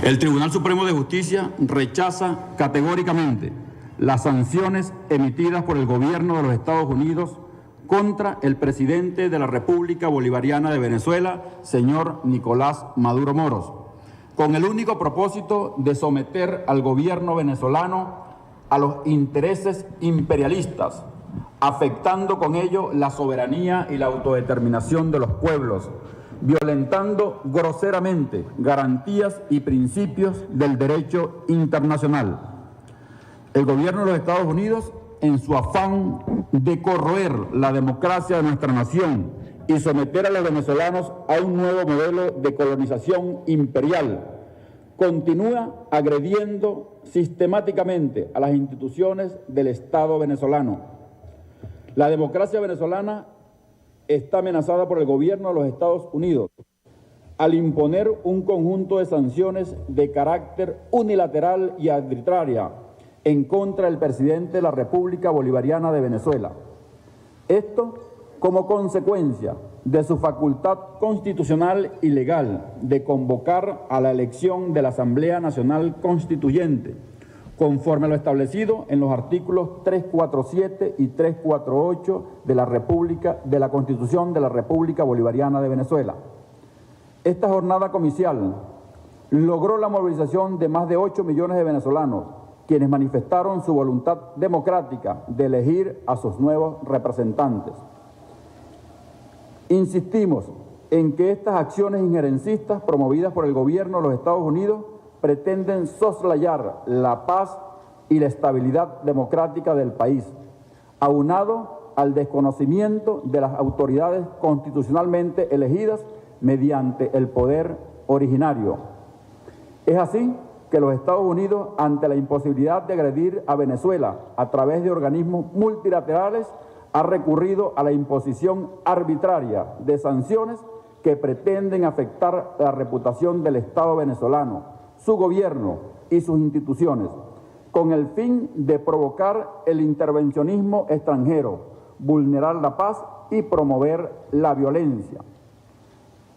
El Tribunal Supremo de Justicia rechaza categóricamente las sanciones emitidas por el gobierno de los Estados Unidos contra el presidente de la República Bolivariana de Venezuela, señor Nicolás Maduro Moros, con el único propósito de someter al gobierno venezolano a los intereses imperialistas, afectando con ello la soberanía y la autodeterminación de los pueblos, violentando groseramente garantías y principios del derecho internacional. El gobierno de los Estados Unidos, en su afán de corroer la democracia de nuestra nación y someter a los venezolanos a un nuevo modelo de colonización imperial, continúa agrediendo sistemáticamente a las instituciones del Estado venezolano. La democracia venezolana está amenazada por el gobierno de los Estados Unidos al imponer un conjunto de sanciones de carácter unilateral y arbitraria en contra del presidente de la República Bolivariana de Venezuela. Esto como consecuencia de su facultad constitucional y legal de convocar a la elección de la Asamblea Nacional Constituyente, conforme a lo establecido en los artículos 347 y 348 de la Constitución de la República Bolivariana de Venezuela. Esta jornada comicial logró la movilización de más de 8 millones de venezolanos, quienes manifestaron su voluntad democrática de elegir a sus nuevos representantes. Insistimos en que estas acciones injerencistas promovidas por el gobierno de los Estados Unidos pretenden soslayar la paz y la estabilidad democrática del país, aunado al desconocimiento de las autoridades constitucionalmente elegidas mediante el poder originario. Es así que los Estados Unidos, ante la imposibilidad de agredir a Venezuela a través de organismos multilaterales, ha recurrido a la imposición arbitraria de sanciones que pretenden afectar la reputación del Estado venezolano, su gobierno y sus instituciones, con el fin de provocar el intervencionismo extranjero, vulnerar la paz y promover la violencia.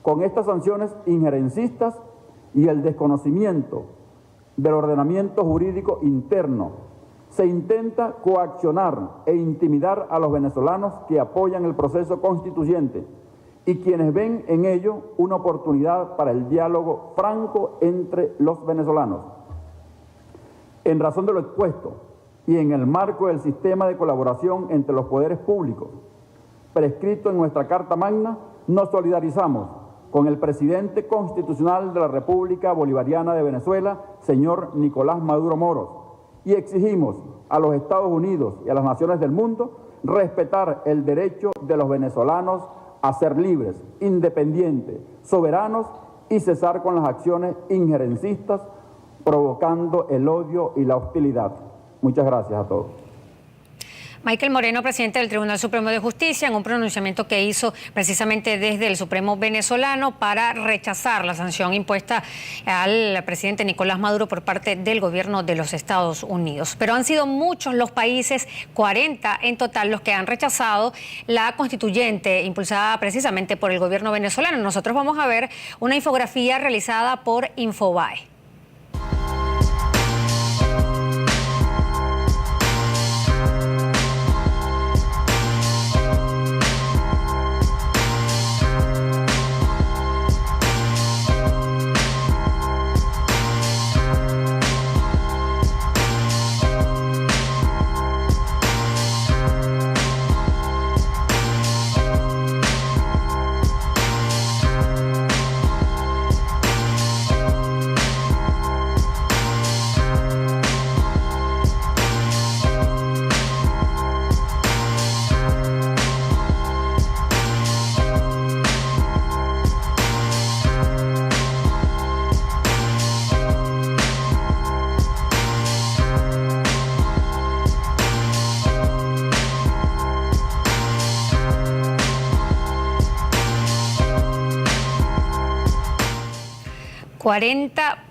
Con estas sanciones injerencistas y el desconocimiento del ordenamiento jurídico interno, se intenta coaccionar e intimidar a los venezolanos que apoyan el proceso constituyente y quienes ven en ello una oportunidad para el diálogo franco entre los venezolanos. En razón de lo expuesto y en el marco del sistema de colaboración entre los poderes públicos prescrito en nuestra Carta Magna, nos solidarizamos con el presidente constitucional de la República Bolivariana de Venezuela, señor Nicolás Maduro Moros, y exigimos a los Estados Unidos y a las naciones del mundo respetar el derecho de los venezolanos a ser libres, independientes, soberanos y cesar con las acciones injerencistas provocando el odio y la hostilidad. Muchas gracias a todos. Michael Moreno, presidente del Tribunal Supremo de Justicia, en un pronunciamiento que hizo precisamente desde el Supremo venezolano para rechazar la sanción impuesta al presidente Nicolás Maduro por parte del gobierno de los Estados Unidos. Pero han sido muchos los países, 40 en total, los que han rechazado la constituyente impulsada precisamente por el gobierno venezolano. Nosotros vamos a ver una infografía realizada por Infobae.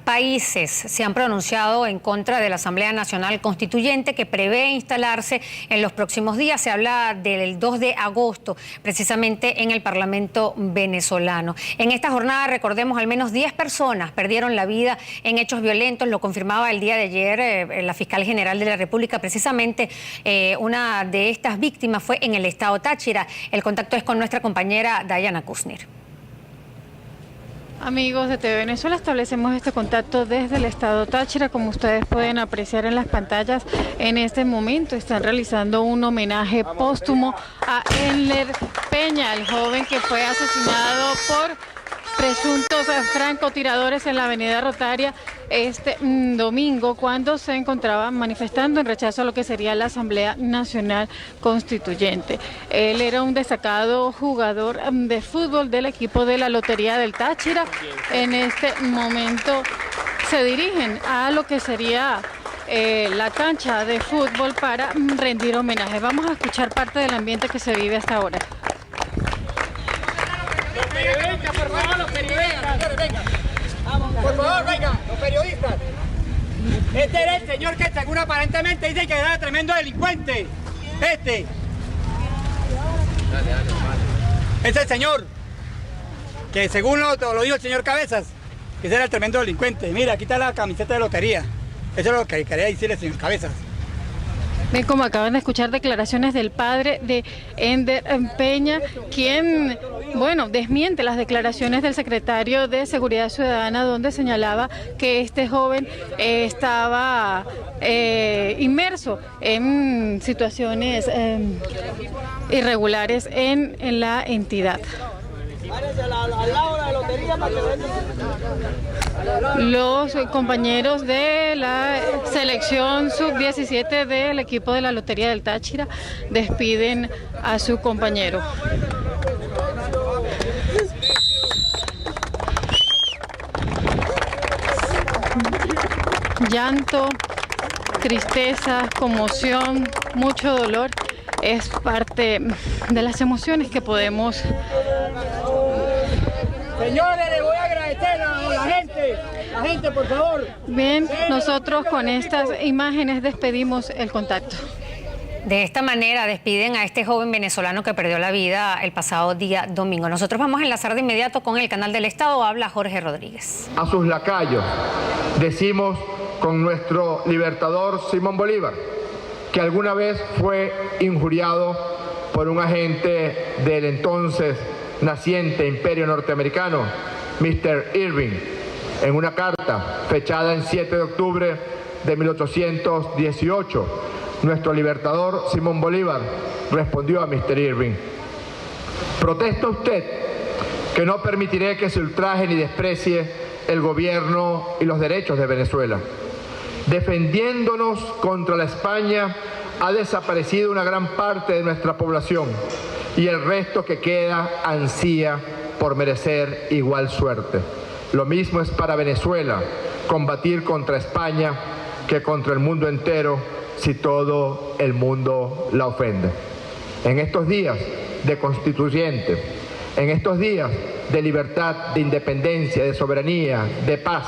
países se han pronunciado en contra de la Asamblea Nacional Constituyente que prevé instalarse en los próximos días. Se habla del 2 de agosto, precisamente en el Parlamento venezolano. En esta jornada, recordemos, al menos 10 personas perdieron la vida en hechos violentos. Lo confirmaba el día de ayer la fiscal general de la República. Precisamente una de estas víctimas fue en el estado Táchira. El contacto es con nuestra compañera Dayana Kusnir. Amigos de TV Venezuela, establecemos este contacto desde el estado Táchira. Como ustedes pueden apreciar en las pantallas, en este momento están realizando un homenaje póstumo a Ender Peña, el joven que fue asesinado por presuntos francotiradores en la avenida Rotaria este domingo, cuando se encontraban manifestando en rechazo a lo que sería la Asamblea Nacional Constituyente. Él era un destacado jugador de fútbol del equipo de la Lotería del Táchira. En este momento se dirigen a lo que sería la cancha de fútbol para rendir homenaje. Vamos a escuchar parte del ambiente que se vive hasta ahora. Por favor, los periodistas. Por favor, venga, los periodistas. Este era el señor que según aparentemente dice que era tremendo delincuente. Este. Es el señor que según lo dijo el señor Cabezas, que ese era el tremendo delincuente. Mira, aquí está la camiseta de lotería. Eso es lo que quería decir el señor Cabezas. Ven como acaban de escuchar declaraciones del padre de Ender Peña, quien, bueno, desmiente las declaraciones del secretario de Seguridad Ciudadana, donde señalaba que este joven estaba inmerso en situaciones irregulares en la entidad. Los compañeros de la selección sub-17 del equipo de la Lotería del Táchira despiden a su compañero. Llanto, tristeza, conmoción, mucho dolor es parte de las emociones que podemos. Señores, le voy a agradecer a la gente, por favor. Bien, nosotros con estas imágenes despedimos el contacto. De esta manera despiden a este joven venezolano que perdió la vida el pasado día domingo. Nosotros vamos a enlazar de inmediato con el canal del Estado. Habla Jorge Rodríguez. A sus lacayos decimos con nuestro libertador Simón Bolívar, que alguna vez fue injuriado por un agente del entonces naciente imperio norteamericano, Mr. Irving, en una carta fechada en 7 de octubre de 1818. Nuestro libertador Simón Bolívar respondió a Mr. Irving: protesta usted que no permitiré que se ultraje ni desprecie el gobierno y los derechos de Venezuela. Defendiéndonos contra la España ha desaparecido una gran parte de nuestra población y el resto que queda ansía por merecer igual suerte. Lo mismo es para Venezuela, combatir contra España que contra el mundo entero si todo el mundo la ofende. En estos días de constituyente, en estos días de libertad, de independencia, de soberanía, de paz,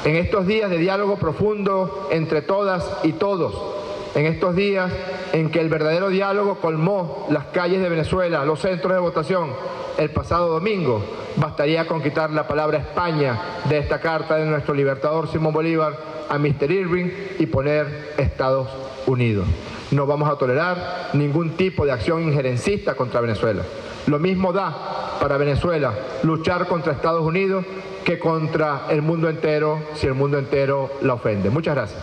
en estos días de diálogo profundo entre todas y todos, en estos días en que el verdadero diálogo colmó las calles de Venezuela, los centros de votación, el pasado domingo, bastaría con quitar la palabra España de esta carta de nuestro libertador Simón Bolívar a Mr. Irving y poner Estados Unidos. No vamos a tolerar ningún tipo de acción injerencista contra Venezuela. Lo mismo da para Venezuela luchar contra Estados Unidos que contra el mundo entero, si el mundo entero la ofende. Muchas gracias.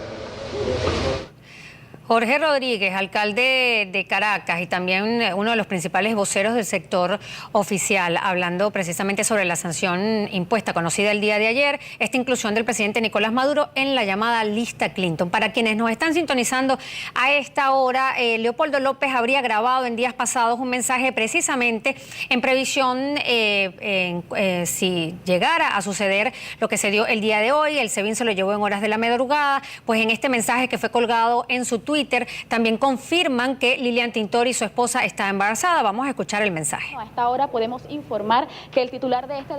Jorge Rodríguez, alcalde de Caracas y también uno de los principales voceros del sector oficial, hablando precisamente sobre la sanción impuesta, conocida el día de ayer, esta inclusión del presidente Nicolás Maduro en la llamada lista Clinton. Para quienes nos están sintonizando a esta hora, Leopoldo López habría grabado en días pasados un mensaje precisamente en previsión si llegara a suceder lo que se dio el día de hoy. El SEBIN se lo llevó en horas de la madrugada, pues en este mensaje que fue colgado en su Twitter también confirman que Lilian Tintori y su esposa está embarazada. Vamos a escuchar el mensaje. A esta hora podemos informar que el titular de este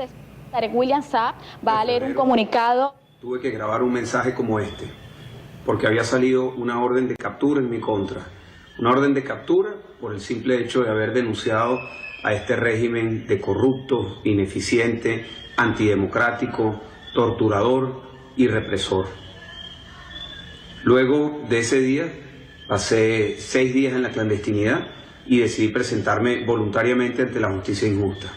Tarek William Saab va a leer un comunicado. Tuve que grabar un mensaje como este, porque había salido una orden de captura en mi contra. Una orden de captura por el simple hecho de haber denunciado a este régimen de corrupto, ineficiente, antidemocrático, torturador y represor. Luego de ese día, pasé 6 días en la clandestinidad y decidí presentarme voluntariamente ante la justicia injusta.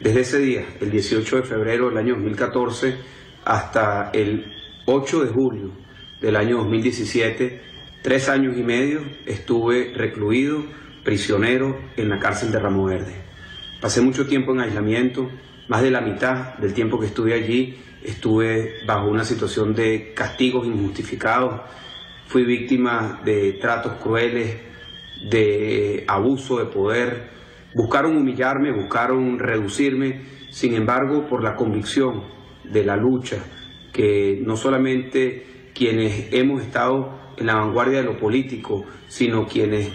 Desde ese día, el 18 de febrero del año 2014, hasta el 8 de julio del año 2017, 3 años y medio estuve recluido, prisionero, en la cárcel de Ramo Verde. Pasé mucho tiempo en aislamiento, más de la mitad del tiempo que estuve allí estuve bajo una situación de castigos injustificados. Fui víctima de tratos crueles, de abuso de poder. Buscaron humillarme, buscaron reducirme. Sin embargo, por la convicción de la lucha, que no solamente quienes hemos estado en la vanguardia de lo político, sino quienes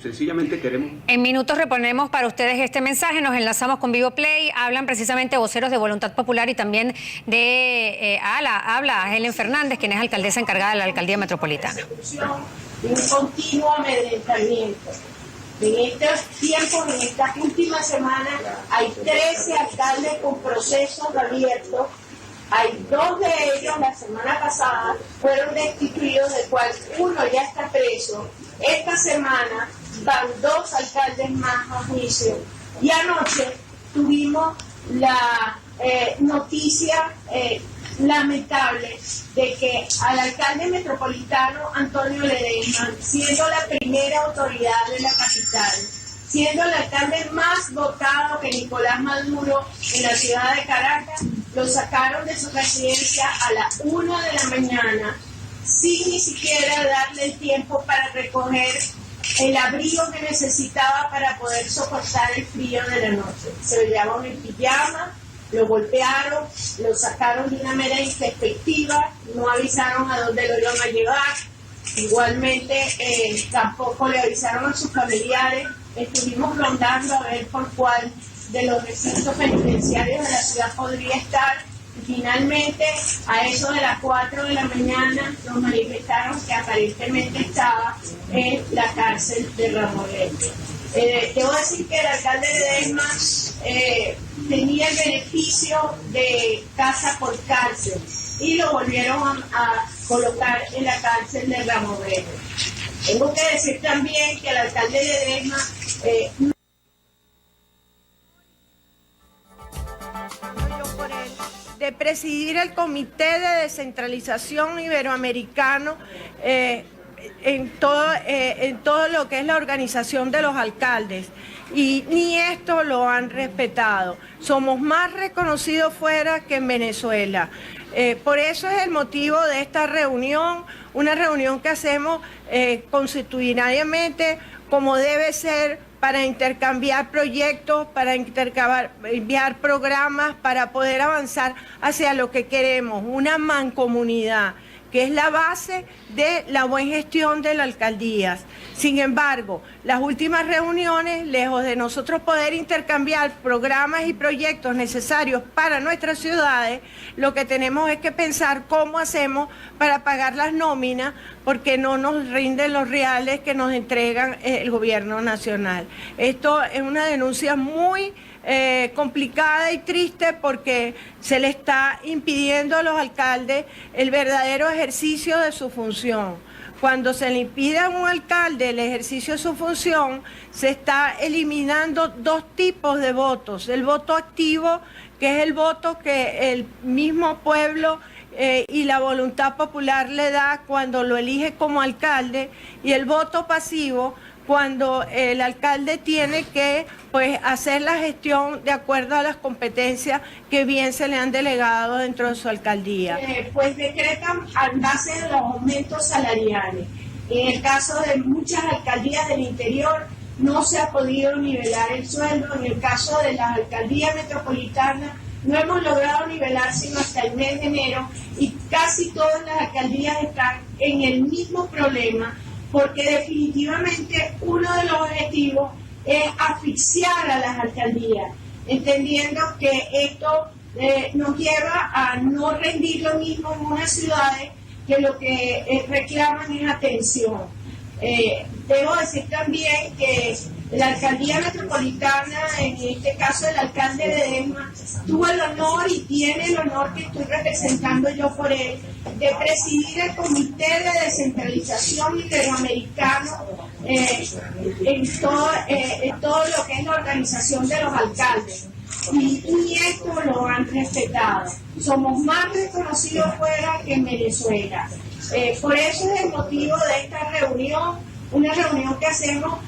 sencillamente queremos. En minutos reponemos para ustedes este mensaje, nos enlazamos con Vivo Play, hablan precisamente voceros de Voluntad Popular y también de habla Helen Fernández, quien es alcaldesa encargada de la Alcaldía Metropolitana. Un continuo amedrentamiento. En estos tiempos, en estas últimas semanas, hay 13 alcaldes con procesos abiertos. Hay 2 de ellos, la semana pasada, fueron destituidos, del cual uno ya está preso. Esta semana van 2 alcaldes más a juicio. Y anoche tuvimos la noticia lamentable de que al alcalde metropolitano Antonio Ledesma, siendo la primera autoridad de la capital, siendo el alcalde más votado que Nicolás Maduro en la ciudad de Caracas, lo sacaron de su residencia a las 1 de la mañana, sin ni siquiera darle el tiempo para recoger el abrigo que necesitaba para poder soportar el frío de la noche. Se lo llevaron en pijama, lo golpearon, lo sacaron de una manera introspectiva, no avisaron a dónde lo iban a llevar, igualmente tampoco le avisaron a sus familiares. Estuvimos rondando a ver por cuál de los recintos penitenciarios de la ciudad podría estar. Finalmente, a eso de las 4 de la mañana, nos manifestaron que aparentemente estaba en la cárcel de Ramo Verde. Debo decir que el alcalde Ledesma tenía el beneficio de casa por cárcel y lo volvieron a colocar en la cárcel de Ramo Verde. Tengo que decir también que el alcalde Ledesma de presidir el Comité de Descentralización Iberoamericano en todo lo que es la organización de los alcaldes, y ni esto lo han respetado. Somos más reconocidos fuera que en Venezuela. Por eso es el motivo de esta reunión, una reunión que hacemos constitucionalmente, como debe ser, para intercambiar proyectos, para intercambiar programas, para poder avanzar hacia lo que queremos, una mancomunidad, que es la base de la buena gestión de las alcaldías. Sin embargo, las últimas reuniones, lejos de nosotros poder intercambiar programas y proyectos necesarios para nuestras ciudades, lo que tenemos es que pensar cómo hacemos para pagar las nóminas, porque no nos rinden los reales que nos entregan el gobierno nacional. Esto es una denuncia muy complicada y triste, porque se le está impidiendo a los alcaldes el verdadero ejercicio de su función. Cuando se le impide a un alcalde el ejercicio de su función, se está eliminando 2 tipos de votos. El voto activo, que es el voto que el mismo pueblo y la voluntad popular le da cuando lo elige como alcalde, y el voto pasivo, cuando el alcalde tiene que hacer la gestión de acuerdo a las competencias que bien se le han delegado dentro de su alcaldía. Decretan a base de los aumentos salariales. En el caso de muchas alcaldías del interior no se ha podido nivelar el sueldo. En el caso de las alcaldías metropolitanas no hemos logrado nivelar sino hasta el mes de enero, y casi todas las alcaldías están en el mismo problema, porque definitivamente uno de los objetivos es asfixiar a las alcaldías, entendiendo que esto nos lleva a no rendir lo mismo en unas ciudades que lo que reclaman es atención. Debo decir también que la alcaldía metropolitana, en este caso el alcalde Ledesma, tuvo el honor y tiene el honor que estoy representando yo por él, de presidir el Comité de Descentralización Iberoamericano en todo lo que es la organización de los alcaldes. Y esto lo han respetado. Somos más reconocidos fuera que en Venezuela. Por eso es el motivo de esta reunión, una reunión que hacemos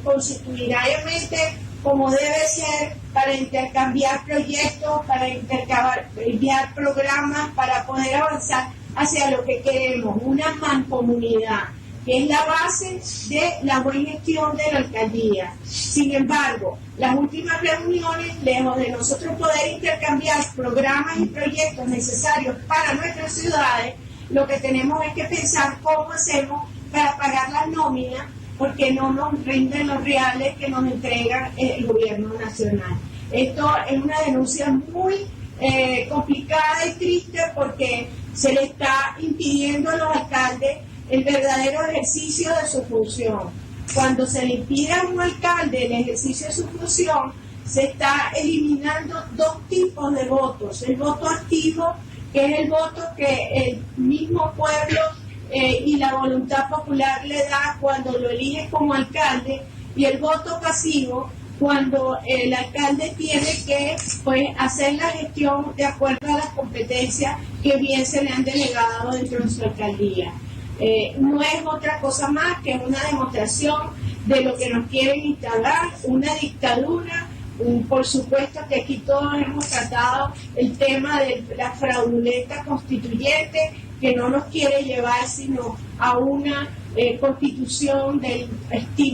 constitucionalmente como debe ser, para intercambiar proyectos, para intercambiar programas, para poder avanzar hacia lo que queremos, una mancomunidad, que es la base de la buena gestión de la alcaldía. Sin embargo, las últimas reuniones, lejos de nosotros poder intercambiar programas y proyectos necesarios para nuestras ciudades, lo que tenemos es que pensar cómo hacemos para pagar las nóminas, porque no nos rinden los reales que nos entrega el gobierno nacional. Esto es una denuncia muy complicada y triste, porque se le está impidiendo a los alcaldes el verdadero ejercicio de su función. Cuando se le impide a un alcalde el ejercicio de su función, se está eliminando dos tipos de votos: el voto activo, que es el voto que el mismo pueblo y la voluntad popular le da cuando lo elige como alcalde, y el voto pasivo, cuando el alcalde tiene que hacer la gestión de acuerdo a las competencias que bien se le han delegado dentro de su alcaldía. No es otra cosa más que una demostración de lo que nos quieren instalar, una dictadura. Por supuesto que aquí todos hemos tratado el tema de la fraudulenta constituyente, que no nos quiere llevar sino a una constitución del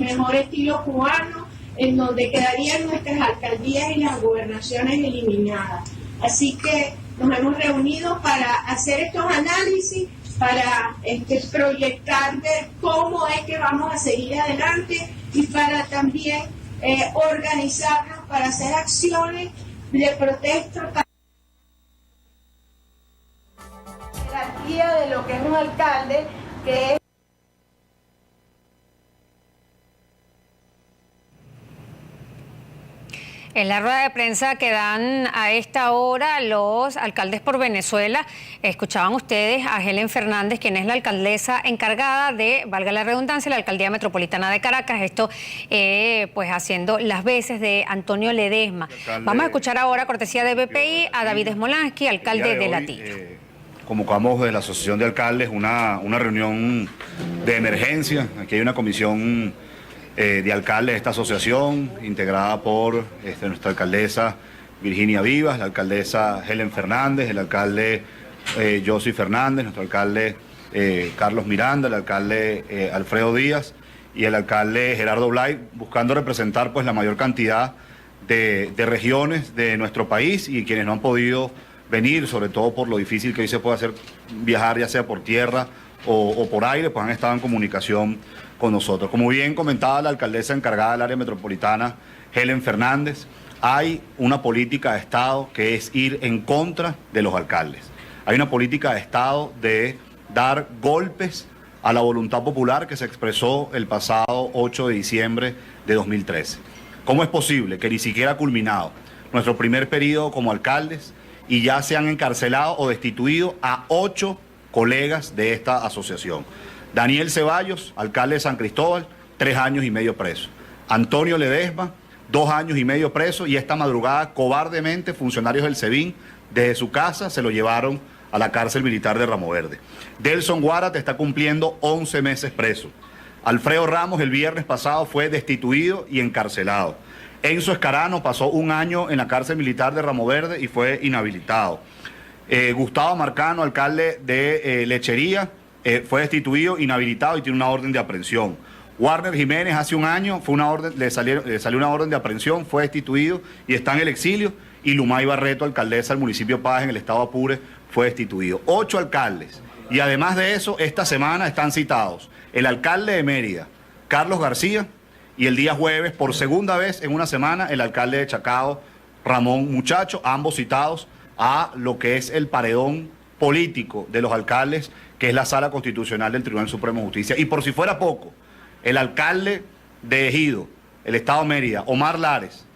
mejor estilo cubano, en donde quedarían nuestras alcaldías y las gobernaciones eliminadas. Así que nos hemos reunido para hacer estos análisis, para proyectar, ver cómo es que vamos a seguir adelante, y para también organizarnos para hacer acciones de protesta. Jerarquía de lo que es un alcalde, que es en la rueda de prensa que dan a esta hora los alcaldes por Venezuela, escuchaban ustedes a Helen Fernández, quien es la alcaldesa encargada de, valga la redundancia, la Alcaldía Metropolitana de Caracas, esto pues haciendo las veces de Antonio Ledesma. Vamos a escuchar ahora, cortesía de BPI, a David Smolansky, alcalde de Latillo. Convocamos de la Asociación de Alcaldes una reunión de emergencia. Aquí hay una comisión de alcaldes de esta asociación, integrada por nuestra alcaldesa Virginia Vivas, la alcaldesa Helen Fernández, el alcalde Josy Fernández, nuestro alcalde Carlos Miranda, el alcalde Alfredo Díaz y el alcalde Gerardo Blay, buscando representar pues la mayor cantidad de regiones de nuestro país, y quienes no han podido venir, sobre todo por lo difícil que hoy se puede hacer viajar, ya sea por tierra o por aire, pues han estado en comunicación con nosotros. Como bien comentaba la alcaldesa encargada del área metropolitana, Helen Fernández, hay una política de Estado que es ir en contra de los alcaldes. Hay una política de Estado de dar golpes a la voluntad popular que se expresó el pasado 8 de diciembre de 2013. ¿Cómo es posible que ni siquiera ha culminado nuestro primer periodo como alcaldes y ya se han encarcelado o destituido a 8 colegas de esta asociación? Daniel Ceballos, alcalde de San Cristóbal, 3 años y medio preso. Antonio Ledesma, 2 años y medio preso, y esta madrugada, cobardemente, funcionarios del SEBIN, desde su casa, se lo llevaron a la cárcel militar de Ramo Verde. Delson Guárate está cumpliendo 11 meses preso. Alfredo Ramos, el viernes pasado, fue destituido y encarcelado. Enzo Escarano pasó 1 año en la cárcel militar de Ramo Verde y fue inhabilitado. Gustavo Marcano, alcalde de Lechería, fue destituido, inhabilitado y tiene una orden de aprehensión. Warner Jiménez hace 1 año le salió una orden de aprehensión, fue destituido y está en el exilio. Y Lumay Barreto, alcaldesa del municipio Paz en el estado Apure, fue destituido. 8 alcaldes. Y además de eso, esta semana están citados el alcalde de Mérida, Carlos García, y el día jueves, por segunda vez en una semana, el alcalde de Chacao, Ramón Muchacho, ambos citados a lo que es el paredón político de los alcaldes, que es la Sala Constitucional del Tribunal Supremo de Justicia. Y por si fuera poco, el alcalde de Ejido, el Estado de Mérida, Omar Lares,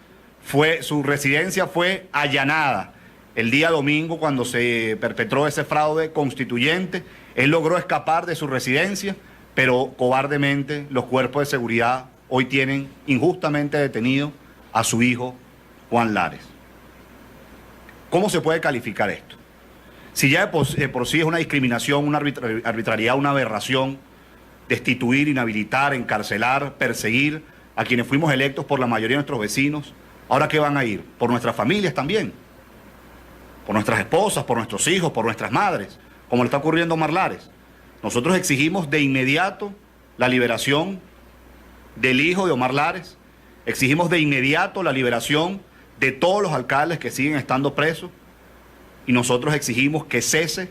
su residencia fue allanada el día domingo cuando se perpetró ese fraude constituyente. Él logró escapar de su residencia, pero cobardemente los cuerpos de seguridad hoy tienen injustamente detenido a su hijo Juan Lares. ¿Cómo se puede calificar esto? Si ya de por sí es una discriminación, una arbitrariedad, una aberración, destituir, inhabilitar, encarcelar, perseguir a quienes fuimos electos por la mayoría de nuestros vecinos, ¿ahora qué van a ir? Por nuestras familias también, por nuestras esposas, por nuestros hijos, por nuestras madres, como le está ocurriendo a Omar Lares. Nosotros exigimos de inmediato la liberación del hijo de Omar Lares, exigimos de inmediato la liberación de todos los alcaldes que siguen estando presos, y nosotros exigimos que cese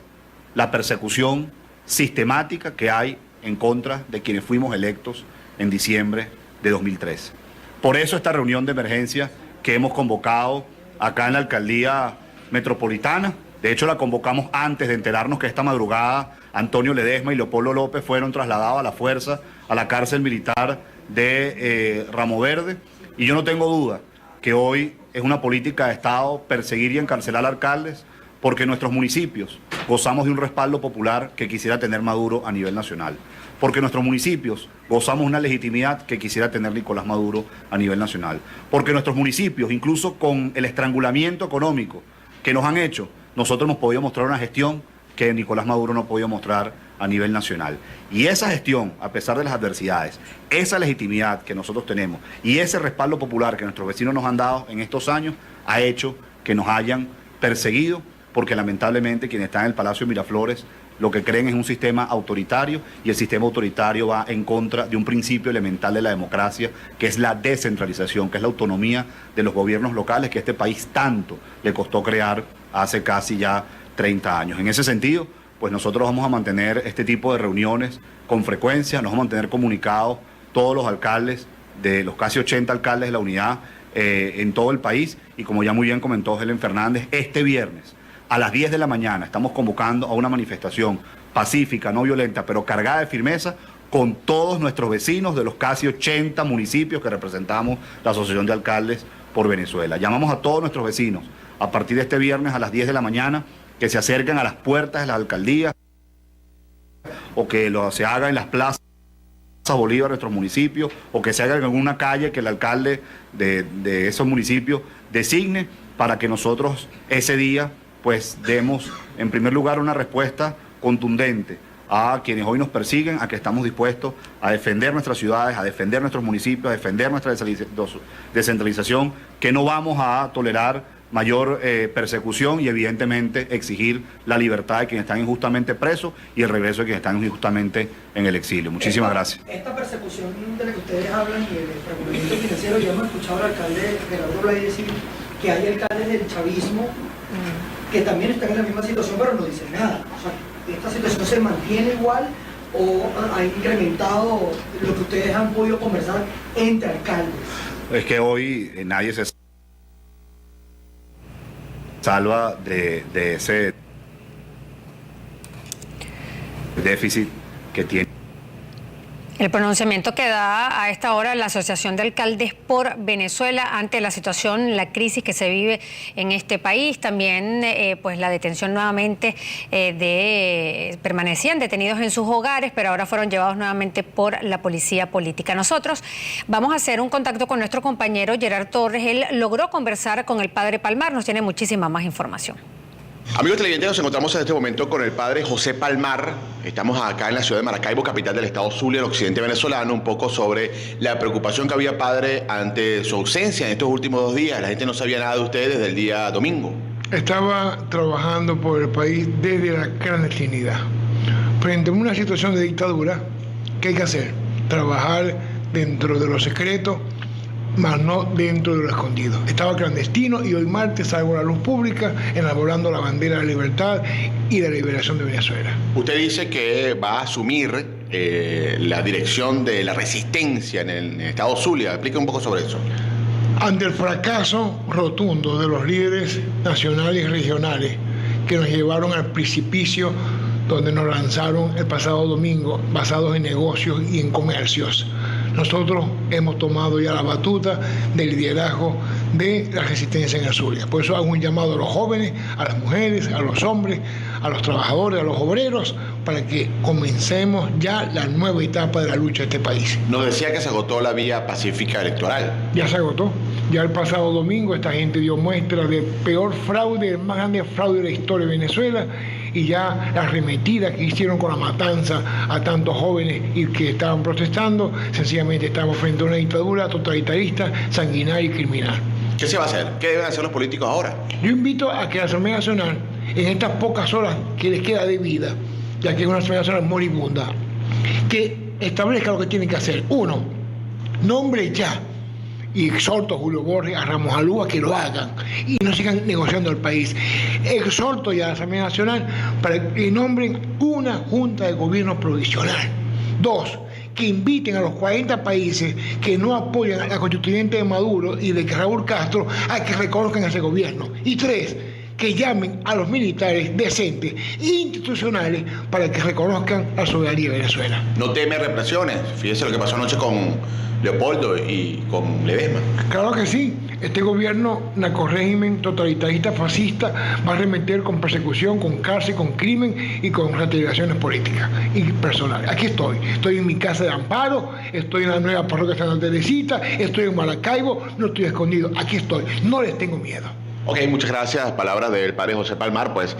la persecución sistemática que hay en contra de quienes fuimos electos en diciembre de 2013. Por eso esta reunión de emergencia que hemos convocado acá en la Alcaldía Metropolitana, de hecho la convocamos antes de enterarnos que esta madrugada Antonio Ledesma y Leopoldo López fueron trasladados a la fuerza a la cárcel militar de Ramo Verde, y yo no tengo duda que hoy es una política de Estado perseguir y encarcelar alcaldes, porque nuestros municipios gozamos de un respaldo popular que quisiera tener Maduro a nivel nacional, porque nuestros municipios gozamos de una legitimidad que quisiera tener Nicolás Maduro a nivel nacional, porque nuestros municipios, incluso con el estrangulamiento económico que nos han hecho, nosotros hemos podido mostrar una gestión que Nicolás Maduro no ha podido mostrar a nivel nacional. Y esa gestión, a pesar de las adversidades, esa legitimidad que nosotros tenemos y ese respaldo popular que nuestros vecinos nos han dado en estos años, ha hecho que nos hayan perseguido, porque lamentablemente quienes están en el Palacio de Miraflores lo que creen es un sistema autoritario, y el sistema autoritario va en contra de un principio elemental de la democracia, que es la descentralización, que es la autonomía de los gobiernos locales que a este país tanto le costó crear hace casi ya 30 años. En ese sentido, pues nosotros vamos a mantener este tipo de reuniones con frecuencia, nos vamos a mantener comunicados todos los alcaldes, de los casi 80 alcaldes de la unidad en todo el país, y como ya muy bien comentó Helen Fernández, este viernes a las 10 de la mañana estamos convocando a una manifestación pacífica, no violenta, pero cargada de firmeza, con todos nuestros vecinos de los casi 80 municipios que representamos la Asociación de Alcaldes por Venezuela. Llamamos a todos nuestros vecinos a partir de este viernes a las 10 de la mañana que se acerquen a las puertas de las alcaldías o que se haga en las plazas Bolívar de nuestros municipios, o que se haga en alguna calle que el alcalde de esos municipios designe, para que nosotros ese día pues demos en primer lugar una respuesta contundente a quienes hoy nos persiguen, a que estamos dispuestos a defender nuestras ciudades, a defender nuestros municipios, a defender nuestra descentralización, que no vamos a tolerar mayor persecución, y evidentemente exigir la libertad de quienes están injustamente presos y el regreso de quienes están injustamente en el exilio. Muchísimas gracias. Esta persecución de la que ustedes hablan y el estrangulamiento financiero, ya hemos escuchado al alcalde Gerardo Blay decir que hay alcaldes del chavismo que también están en la misma situación, pero no dicen nada. O sea, ¿esta situación se mantiene igual o ha incrementado lo que ustedes han podido conversar entre alcaldes? Es que hoy nadie se salva de ese déficit que tiene. El pronunciamiento que da a esta hora la Asociación de Alcaldes por Venezuela ante la situación, la crisis que se vive en este país, también pues la detención nuevamente permanecían detenidos en sus hogares, pero ahora fueron llevados nuevamente por la policía política. Nosotros vamos a hacer un contacto con nuestro compañero Gerard Torres. Él logró conversar con el padre Palmar, nos tiene muchísima más información. Amigos televidentes, nos encontramos en este momento con el padre José Palmar. Estamos acá en la ciudad de Maracaibo, capital del estado Zulia, en el occidente venezolano, un poco sobre la preocupación que había, padre, ante su ausencia en estos últimos 2 días. La gente no sabía nada de usted desde el día domingo. Estaba trabajando por el país desde la clandestinidad. Frente a una situación de dictadura, ¿qué hay que hacer? Trabajar dentro de lo secreto, más no dentro de lo escondido. Estaba clandestino y hoy martes salgo a la luz pública elaborando la bandera de la libertad y de la liberación de Venezuela. Usted dice que va a asumir la dirección de la resistencia en el estado Zulia. Explique un poco sobre eso. Ante el fracaso rotundo de los líderes nacionales y regionales que nos llevaron al precipicio donde nos lanzaron el pasado domingo, basados en negocios y en comercios, nosotros hemos tomado ya la batuta del liderazgo de la resistencia en el Zulia. Por eso hago un llamado a los jóvenes, a las mujeres, a los hombres, a los trabajadores, a los obreros, para que comencemos ya la nueva etapa de la lucha de este país. Nos decía que se agotó la vía pacífica electoral. Ya se agotó. Ya el pasado domingo esta gente dio muestra de peor fraude, el más grande fraude de la historia de Venezuela, y ya la arremetida que hicieron con la matanza a tantos jóvenes y que estaban protestando, sencillamente estamos frente a una dictadura totalitarista, sanguinaria y criminal. ¿Qué se va a hacer? ¿Qué deben hacer los políticos ahora? Yo invito a que la Asamblea Nacional, en estas pocas horas que les queda de vida, ya que es una Asamblea Nacional moribunda, que establezca lo que tiene que hacer. Uno, nombre ya, y exhorto a Julio Borges, a Ramos Alúa que lo hagan y no sigan negociando el país. Exhorto ya a la Asamblea Nacional para que nombren una junta de gobierno provisional. Dos, que inviten a los 40 países que no apoyan a la constituyente de Maduro y de Raúl Castro a que reconozcan ese gobierno. Y tres, que llamen a los militares decentes e institucionales para que reconozcan la soberanía de Venezuela. ¿No teme represiones? Fíjese lo que pasó anoche con Leopoldo y con Ledesma. Claro que sí. Este gobierno narcorrégimen totalitarista fascista va a arremeter con persecución, con cárcel, con crimen y con retaliaciones políticas y personales. Aquí estoy. Estoy en mi casa de amparo, estoy en la nueva parroquia Santa Teresita, estoy en Maracaibo, no estoy escondido. Aquí estoy. No les tengo miedo. Ok, muchas gracias. Palabras del padre José Palmar, pues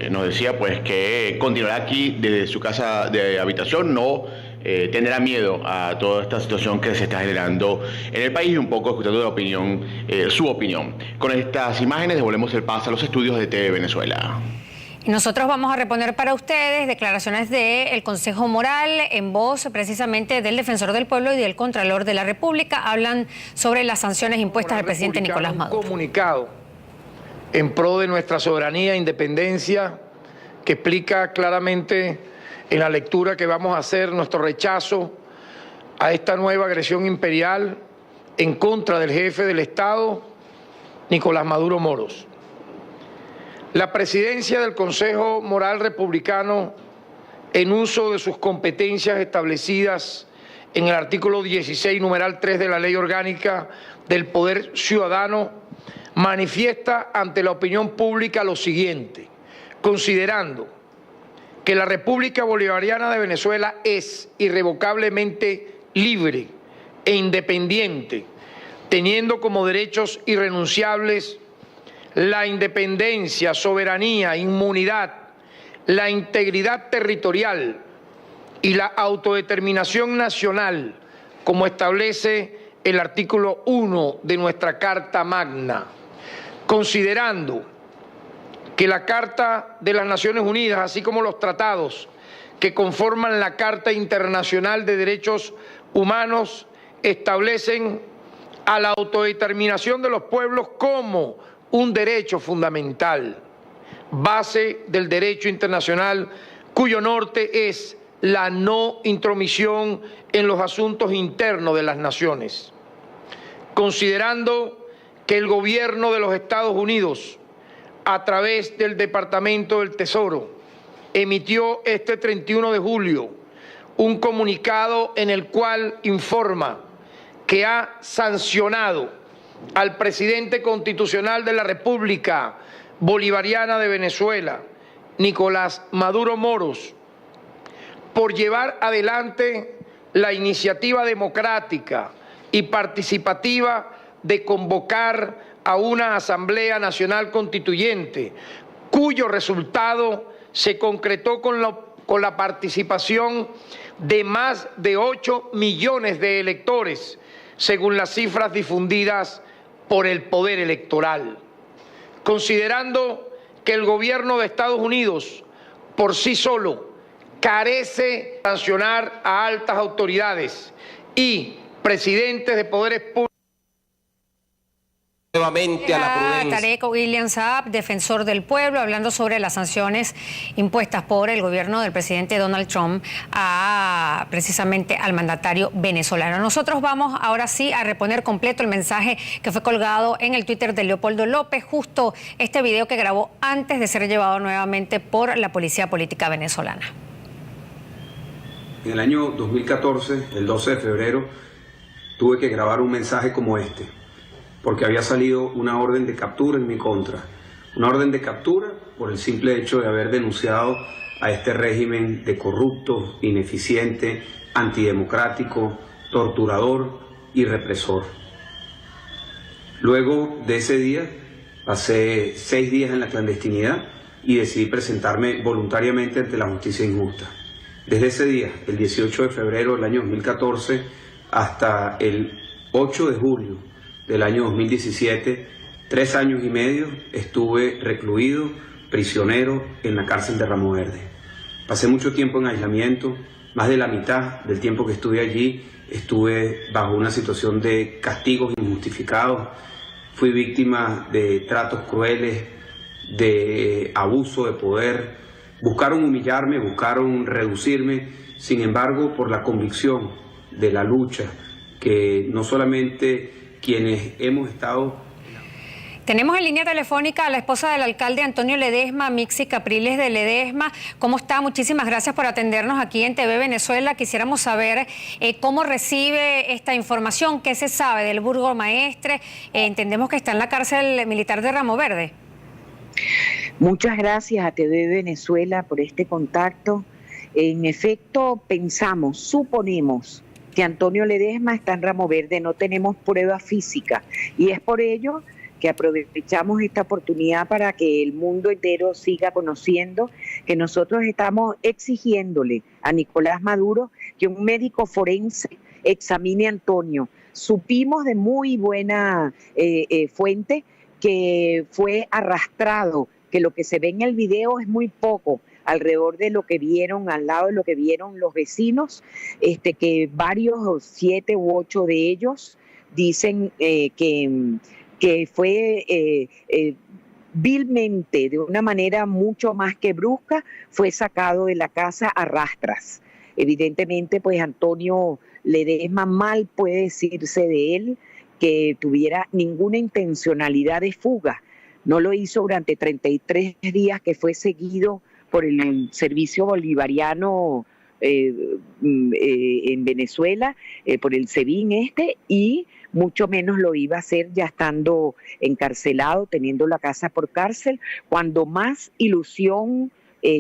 nos decía pues que continuará aquí desde su casa de habitación, no tendrá miedo a toda esta situación que se está generando en el país y un poco escuchando de opinión, su opinión. Con estas imágenes devolvemos el paso a los estudios de TV Venezuela. Y nosotros vamos a reponer para ustedes declaraciones del Consejo Moral en voz precisamente del Defensor del Pueblo y del Contralor de la República. Hablan sobre las sanciones impuestas al presidente Nicolás Maduro. Un comunicado en pro de nuestra soberanía e independencia que explica claramente en la lectura que vamos a hacer nuestro rechazo a esta nueva agresión imperial en contra del jefe del Estado, Nicolás Maduro Moros. La presidencia del Consejo Moral Republicano, en uso de sus competencias establecidas en el artículo 16, numeral 3 de la Ley Orgánica del Poder Ciudadano, manifiesta ante la opinión pública lo siguiente: considerando que la República Bolivariana de Venezuela es irrevocablemente libre e independiente, teniendo como derechos irrenunciables la independencia, soberanía, inmunidad, la integridad territorial y la autodeterminación nacional, como establece el artículo 1 de nuestra Carta Magna, considerando que la Carta de las Naciones Unidas, así como los tratados que conforman la Carta Internacional de Derechos Humanos, establecen a la autodeterminación de los pueblos como un derecho fundamental, base del derecho internacional, cuyo norte es la no intromisión en los asuntos internos de las naciones. Considerando que el gobierno de los Estados Unidos, a través del Departamento del Tesoro, emitió este 31 de julio un comunicado en el cual informa que ha sancionado al presidente constitucional de la República Bolivariana de Venezuela, Nicolás Maduro Moros, por llevar adelante la iniciativa democrática y participativa de convocar a una Asamblea Nacional Constituyente, cuyo resultado se concretó con la participación de más de 8 millones de electores, según las cifras difundidas por el Poder Electoral. Considerando que el gobierno de Estados Unidos por sí solo carece de sancionar a altas autoridades y presidentes de poderes públicos nuevamente a la prudencia. Tarek William Saab, defensor del pueblo, hablando sobre las sanciones impuestas por el gobierno del presidente Donald Trump precisamente al mandatario venezolano. Nosotros vamos ahora sí a reponer completo el mensaje que fue colgado en el Twitter de Leopoldo López, justo este video que grabó antes de ser llevado nuevamente por la policía política venezolana. En el año 2014, el 12 de febrero, tuve que grabar un mensaje como este, porque había salido una orden de captura en mi contra. Una orden de captura por el simple hecho de haber denunciado a este régimen de corrupto, ineficiente, antidemocrático, torturador y represor. Luego de ese día, pasé 6 días en la clandestinidad y decidí presentarme voluntariamente ante la justicia injusta. Desde ese día, el 18 de febrero del año 2014, hasta el 8 de julio del año 2017, 3 años y medio estuve recluido, prisionero, en la cárcel de Ramo Verde. Pasé mucho tiempo en aislamiento, más de la mitad del tiempo que estuve allí estuve bajo una situación de castigos injustificados. Fui víctima de tratos crueles, de abuso de poder. Buscaron humillarme, buscaron reducirme. Sin embargo, por la convicción de la lucha, que no solamente quienes hemos estado... Tenemos en línea telefónica a la esposa del alcalde Antonio Ledesma, Mixi Capriles de Ledesma. ¿Cómo está? Muchísimas gracias por atendernos aquí en TV Venezuela. Quisiéramos saber cómo recibe esta información, qué se sabe del burgomaestre. Entendemos que está en la cárcel militar de Ramo Verde. Muchas gracias a TV Venezuela por este contacto. En efecto, suponemos que Antonio Ledesma está en Ramo Verde, no tenemos prueba física y es por ello que aprovechamos esta oportunidad para que el mundo entero siga conociendo que nosotros estamos exigiéndole a Nicolás Maduro que un médico forense examine a Antonio. Supimos de muy buena fuente que fue arrastrado, que lo que se ve en el video es muy poco, alrededor de lo que vieron, al lado de lo que vieron los vecinos, que varios, 7 u 8 de ellos, dicen que fue vilmente, de una manera mucho más que brusca, fue sacado de la casa a rastras. Evidentemente, pues Antonio Ledesma, mal puede decirse de él que tuviera ninguna intencionalidad de fuga. No lo hizo durante 33 días que fue seguido por el Servicio Bolivariano en Venezuela, por el SEBIN y mucho menos lo iba a hacer ya estando encarcelado, teniendo la casa por cárcel, cuando más ilusión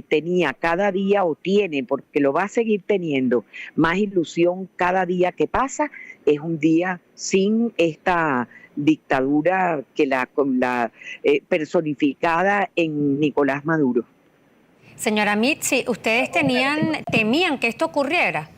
tenía cada día o tiene, porque lo va a seguir teniendo, más ilusión cada día que pasa, es un día sin esta dictadura que la personificada en Nicolás Maduro. Señora Mixi, ¿ustedes temían que esto ocurriera?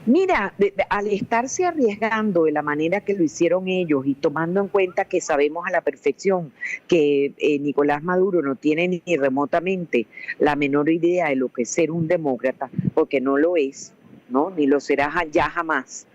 Mira, al estarse arriesgando de la manera que lo hicieron ellos y tomando en cuenta que sabemos a la perfección que Nicolás Maduro no tiene ni remotamente la menor idea de lo que es ser un demócrata, porque no lo es, ¿no? Ni lo será ya jamás.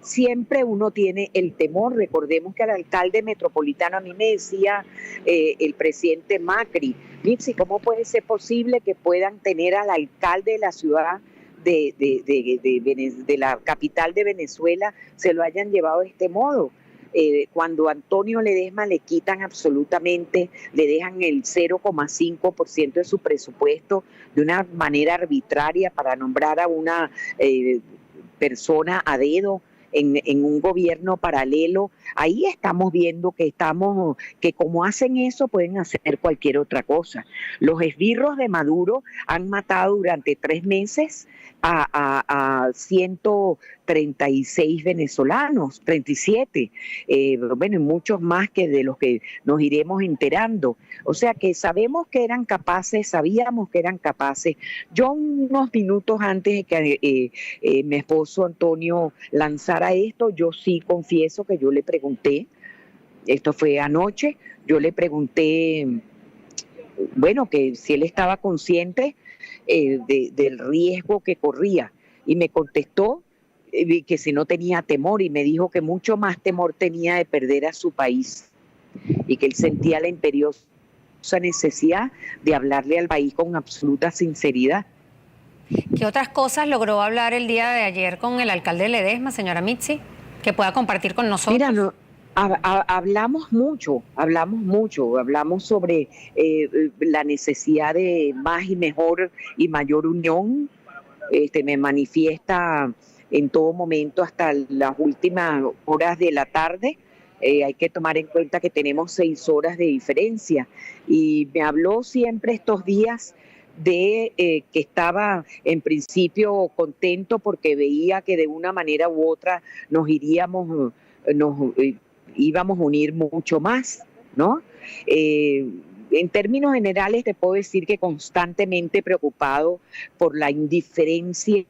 Siempre uno tiene el temor. Recordemos que al alcalde metropolitano, a mí me decía el presidente Macri, Mixi, ¿cómo puede ser posible que puedan tener al alcalde de la ciudad de la capital de Venezuela, se lo hayan llevado de este modo? Cuando a Antonio Ledesma le quitan absolutamente, le dejan el 0,5% de su presupuesto de una manera arbitraria para nombrar a una persona a dedo en un gobierno paralelo, ahí estamos viendo que como hacen eso pueden hacer cualquier otra cosa. Los esbirros de Maduro han matado durante 3 meses a 136 venezolanos, 37, bueno, y muchos más que de los que nos iremos enterando. O sea que sabíamos que eran capaces. Yo unos minutos antes de que mi esposo Antonio lanzara esto, yo sí confieso que yo le pregunté, esto fue anoche, yo le pregunté, bueno, que si él estaba consciente del riesgo que corría, y me contestó que si no tenía temor, y me dijo que mucho más temor tenía de perder a su país y que él sentía la imperiosa necesidad de hablarle al país con absoluta sinceridad. ¿Qué otras cosas logró hablar el día de ayer con el alcalde de Ledesma, señora Mitzi, que pueda compartir con nosotros? Mira, hablamos mucho, hablamos sobre la necesidad de más y mejor y mayor unión. Me manifiesta en todo momento hasta las últimas horas de la tarde. Hay que tomar en cuenta que tenemos 6 horas de diferencia, y me habló siempre estos días de que estaba en principio contento porque veía que de una manera u otra nos íbamos a unir mucho más, ¿no? En términos generales te puedo decir que constantemente preocupado por la indiferencia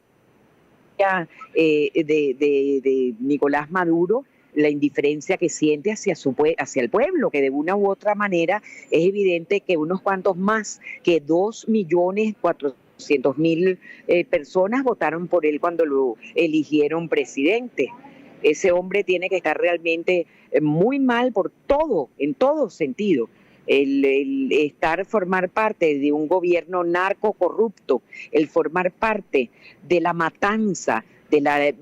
de Nicolás Maduro, la indiferencia que siente hacia el pueblo, que de una u otra manera es evidente que unos cuantos más que 2.400.000 personas votaron por él cuando lo eligieron presidente. Ese hombre tiene que estar realmente muy mal por todo, en todo sentido. El formar parte de un gobierno narco corrupto, el formar parte de la matanza, de la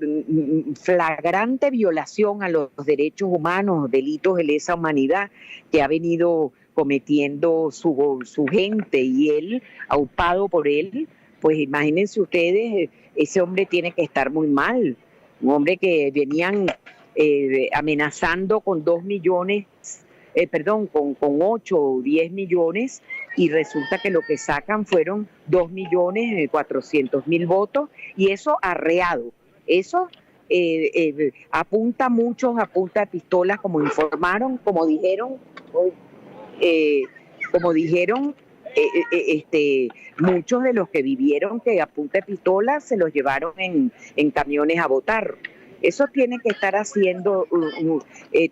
flagrante violación a los derechos humanos, delitos de lesa humanidad que ha venido cometiendo su gente, y él, aupado por él, pues imagínense ustedes, ese hombre tiene que estar muy mal. Un hombre que venían amenazando con 2 millones, con 8 o 10 millones, y resulta que lo que sacan fueron 2.400.000 votos, y eso arreado. Eso apunta a muchos, apunta a pistolas, como informaron, como dijeron, muchos de los que vivieron que a punta de pistolas se los llevaron en camiones a votar. Eso tiene que estar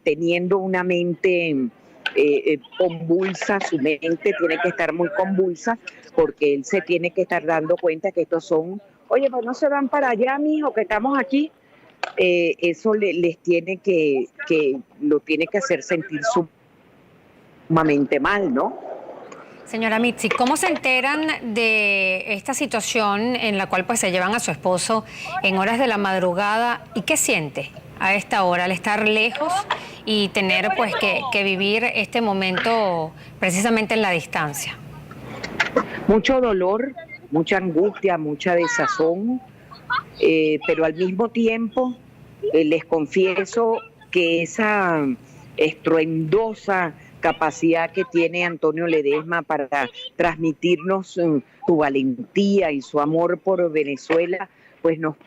teniendo una mente convulsa, su mente tiene que estar muy convulsa, porque él se tiene que estar dando cuenta que estos son, oye, pues no se van para allá, mijo, que estamos aquí. Eso les tiene lo tiene que hacer sentir sumamente mal, ¿no? Señora Mitzi, ¿cómo se enteran de esta situación en la cual pues se llevan a su esposo en horas de la madrugada, y qué siente a esta hora al estar lejos y tener pues que vivir este momento precisamente en la distancia? Mucho dolor, mucha angustia, mucha desazón, pero al mismo tiempo les confieso que esa estruendosa capacidad que tiene Antonio Ledesma para transmitirnos su valentía y su amor por Venezuela, pues nos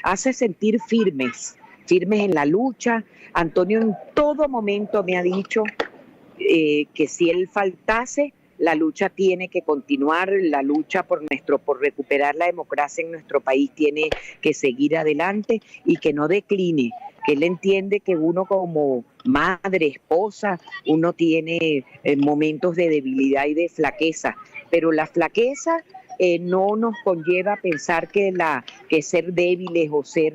hace sentir firmes en la lucha. Antonio en todo momento me ha dicho que si él faltase, la lucha tiene que continuar, la lucha por recuperar la democracia en nuestro país tiene que seguir adelante y que no decline, que él entiende que uno como madre, esposa, uno tiene momentos de debilidad y de flaqueza, pero la flaqueza no nos conlleva a pensar que ser débiles o ser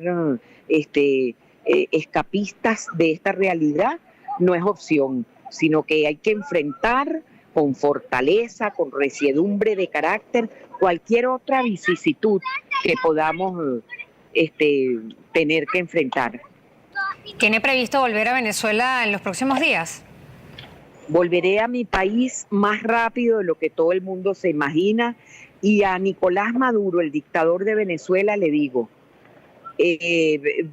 escapistas de esta realidad no es opción, sino que hay que enfrentar con fortaleza, con resiedumbre de carácter, cualquier otra vicisitud que podamos tener que enfrentar. ¿Tiene previsto volver a Venezuela en los próximos días? Volveré a mi país más rápido de lo que todo el mundo se imagina, y a Nicolás Maduro, el dictador de Venezuela, le digo,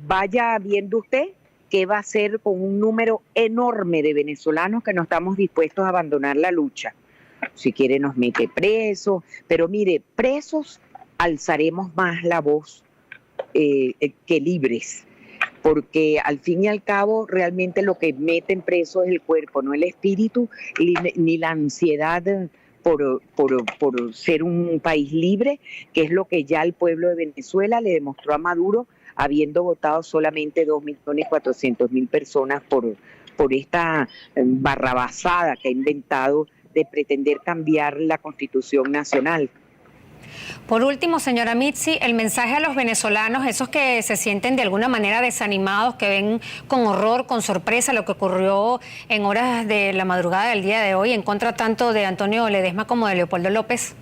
vaya viendo usted qué va a hacer con un número enorme de venezolanos que no estamos dispuestos a abandonar la lucha. Si quiere nos mete presos, pero mire, presos alzaremos más la voz que libres, porque al fin y al cabo realmente lo que meten preso es el cuerpo, no el espíritu, ni la ansiedad por ser un país libre, que es lo que ya el pueblo de Venezuela le demostró a Maduro, habiendo votado solamente 2.400.000 personas por esta barrabasada que ha inventado de pretender cambiar la Constitución Nacional. Por último, señora Mitzi, el mensaje a los venezolanos, esos que se sienten de alguna manera desanimados, que ven con horror, con sorpresa lo que ocurrió en horas de la madrugada del día de hoy en contra tanto de Antonio Ledesma como de Leopoldo López.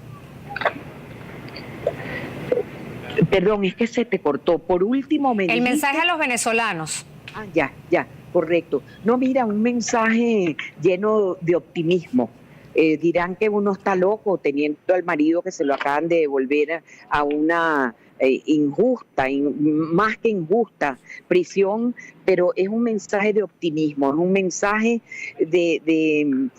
Perdón, es que se te cortó. Por último, me dijiste... El mensaje a los venezolanos. Ah, ya, correcto. No, mira, un mensaje lleno de optimismo. Dirán que uno está loco teniendo al marido que se lo acaban de devolver a una más que injusta prisión, pero es un mensaje de optimismo, es un mensaje de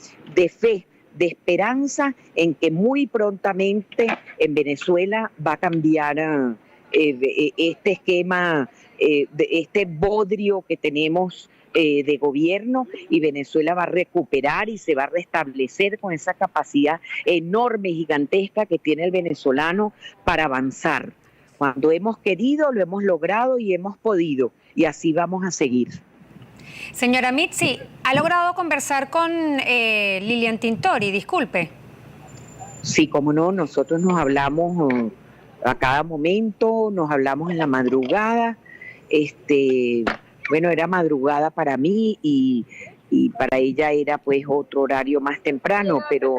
fe, de esperanza en que muy prontamente en Venezuela va a cambiar este esquema, este bodrio que tenemos de gobierno, y Venezuela va a recuperar y se va a restablecer con esa capacidad enorme y gigantesca que tiene el venezolano para avanzar. Cuando hemos querido, lo hemos logrado y hemos podido, y así vamos a seguir. Señora Mitzi, ¿ha logrado conversar con Lilian Tintori? Disculpe. Sí, cómo no, nosotros nos hablamos a cada momento, nos hablamos en la madrugada, bueno, era madrugada para mí y para ella era pues otro horario más temprano, pero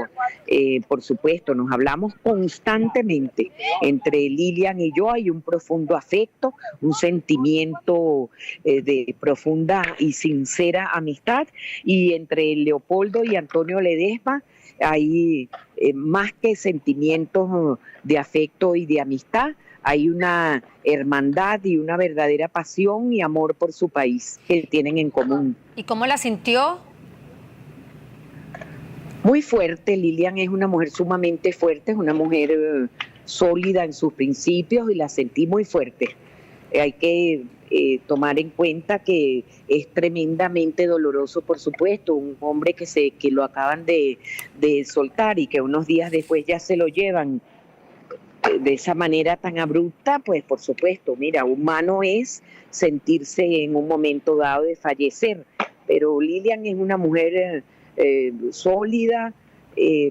por supuesto nos hablamos constantemente. Entre Lilian y yo hay un profundo afecto, un sentimiento de profunda y sincera amistad, y entre Leopoldo y Antonio Ledesma hay más que sentimientos de afecto y de amistad, hay una hermandad y una verdadera pasión y amor por su país que tienen en común. ¿Y cómo la sintió? Muy fuerte. Lilian es una mujer sumamente fuerte, es una mujer sólida en sus principios, y la sentí muy fuerte. Hay que tomar en cuenta que es tremendamente doloroso, por supuesto, un hombre que lo acaban de soltar y que unos días después ya se lo llevan de esa manera tan abrupta, pues por supuesto, mira, humano es sentirse en un momento dado de fallecer, pero Lilian es una mujer sólida,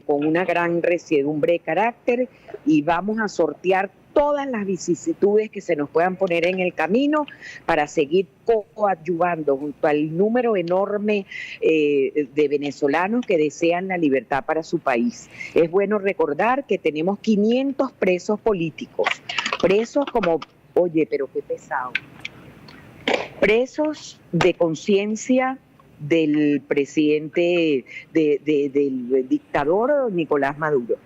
con una gran resiedumbre de carácter, y vamos a sortear todas las vicisitudes que se nos puedan poner en el camino para seguir coadyuvando junto al número enorme de venezolanos que desean la libertad para su país. Es bueno recordar que tenemos 500 presos políticos, presos como, oye, pero qué pesado, presos de conciencia del presidente, del dictador Nicolás Maduro.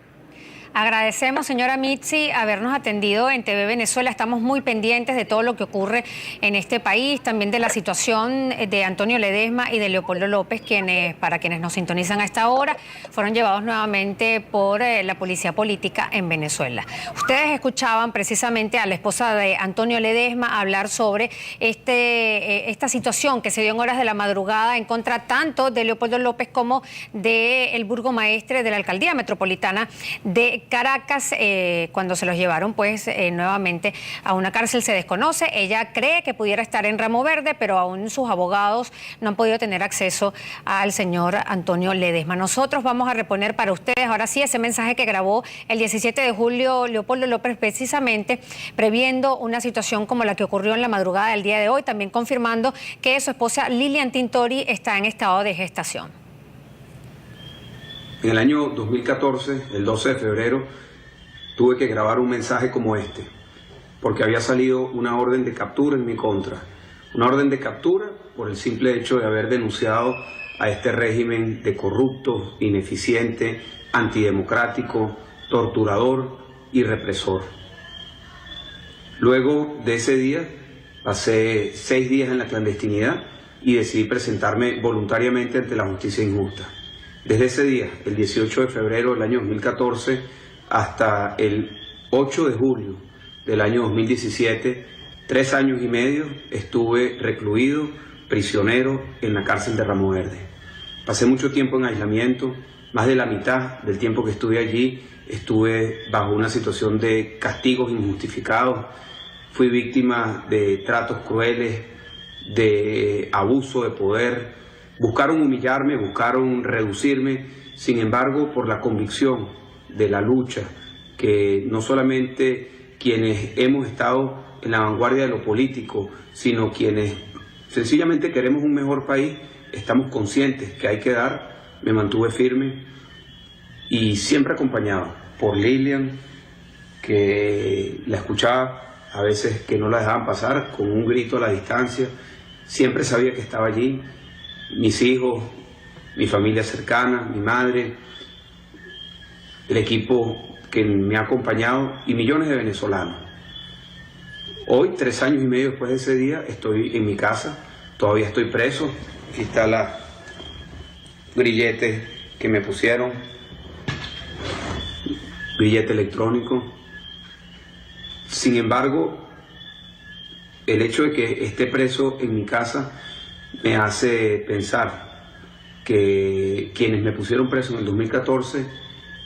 Agradecemos, señora Mitzi, habernos atendido en TV Venezuela. Estamos muy pendientes de todo lo que ocurre en este país, también de la situación de Antonio Ledesma y de Leopoldo López, para quienes nos sintonizan a esta hora, fueron llevados nuevamente por la policía política en Venezuela. Ustedes escuchaban precisamente a la esposa de Antonio Ledesma hablar sobre esta situación que se dio en horas de la madrugada en contra tanto de Leopoldo López como del burgomaestre de la alcaldía metropolitana de Caracas, cuando se los llevaron pues nuevamente a una cárcel. Se desconoce, ella cree que pudiera estar en Ramo Verde, pero aún sus abogados no han podido tener acceso al señor Antonio Ledesma. Nosotros vamos a reponer para ustedes ahora sí ese mensaje que grabó el 17 de julio Leopoldo López, precisamente previendo una situación como la que ocurrió en la madrugada del día de hoy, también confirmando que su esposa Lilian Tintori está en estado de gestación. En el año 2014, el 12 de febrero, tuve que grabar un mensaje como este, porque había salido una orden de captura en mi contra. Una orden de captura por el simple hecho de haber denunciado a este régimen de corrupto, ineficiente, antidemocrático, torturador y represor. Luego de ese día, pasé 6 días en la clandestinidad y decidí presentarme voluntariamente ante la justicia injusta. Desde ese día, el 18 de febrero del año 2014, hasta el 8 de julio del año 2017, 3 años y medio estuve recluido, prisionero, en la cárcel de Ramo Verde. Pasé mucho tiempo en aislamiento, más de la mitad del tiempo que estuve allí estuve bajo una situación de castigos injustificados, fui víctima de tratos crueles, de abuso de poder. Buscaron humillarme, buscaron reducirme, sin embargo, por la convicción de la lucha que no solamente quienes hemos estado en la vanguardia de lo político, sino quienes sencillamente queremos un mejor país, estamos conscientes que hay que dar. Me mantuve firme y siempre acompañado por Lilian, que la escuchaba a veces que no la dejaban pasar, con un grito a la distancia. Siempre sabía que estaba allí, mis hijos, mi familia cercana, mi madre, el equipo que me ha acompañado y millones de venezolanos. Hoy, 3 años y medio después de ese día, estoy en mi casa, todavía estoy preso. Aquí está la grillete que me pusieron, grillete electrónico. Sin embargo, el hecho de que esté preso en mi casa me hace pensar que quienes me pusieron preso en el 2014,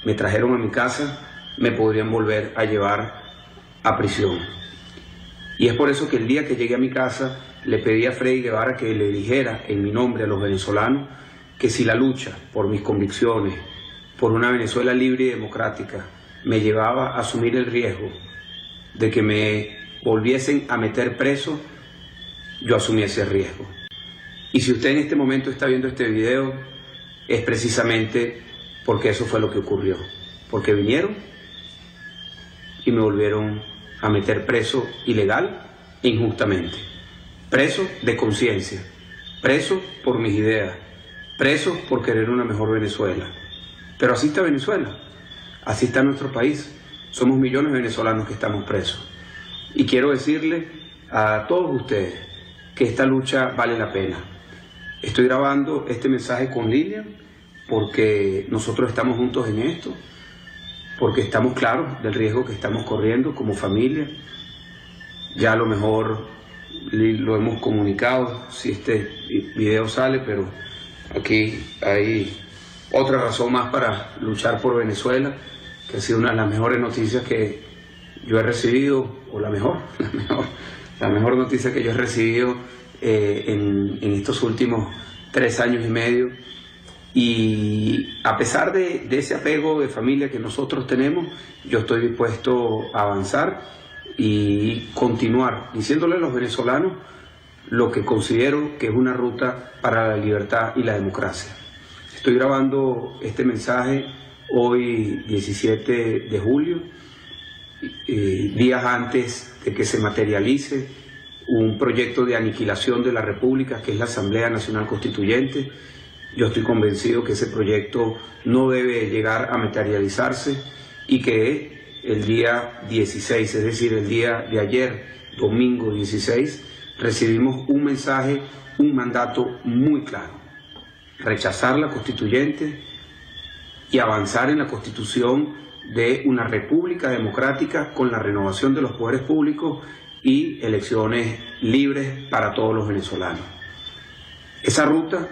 me trajeron a mi casa, me podrían volver a llevar a prisión. Y es por eso que el día que llegué a mi casa le pedí a Freddy Guevara que le dijera en mi nombre a los venezolanos que si la lucha por mis convicciones, por una Venezuela libre y democrática, me llevaba a asumir el riesgo de que me volviesen a meter preso, yo asumí ese riesgo. Y si usted en este momento está viendo este video, es precisamente porque eso fue lo que ocurrió. Porque vinieron y me volvieron a meter preso ilegal e injustamente. Preso de conciencia, preso por mis ideas, preso por querer una mejor Venezuela. Pero así está Venezuela, así está nuestro país. Somos millones de venezolanos que estamos presos. Y quiero decirle a todos ustedes que esta lucha vale la pena. Estoy grabando este mensaje con Lilian porque nosotros estamos juntos en esto, porque estamos claros del riesgo que estamos corriendo como familia. Ya a lo mejor lo hemos comunicado si este video sale, pero aquí hay otra razón más para luchar por Venezuela, que ha sido una de las mejores noticias que yo he recibido, o la mejor noticia que yo he recibido en estos últimos 3 años y medio. Y a pesar de ese apego de familia que nosotros tenemos, yo estoy dispuesto a avanzar y continuar diciéndole a los venezolanos lo que considero que es una ruta para la libertad y la democracia. Estoy grabando este mensaje hoy 17 de julio, días antes de que se materialice un proyecto de aniquilación de la República, que es la Asamblea Nacional Constituyente. Yo estoy convencido que ese proyecto no debe llegar a materializarse y que el día 16, es decir, el día de ayer, domingo 16, recibimos un mensaje, un mandato muy claro: rechazar la constituyente y avanzar en la constitución de una república democrática con la renovación de los poderes públicos y elecciones libres para todos los venezolanos. Esa ruta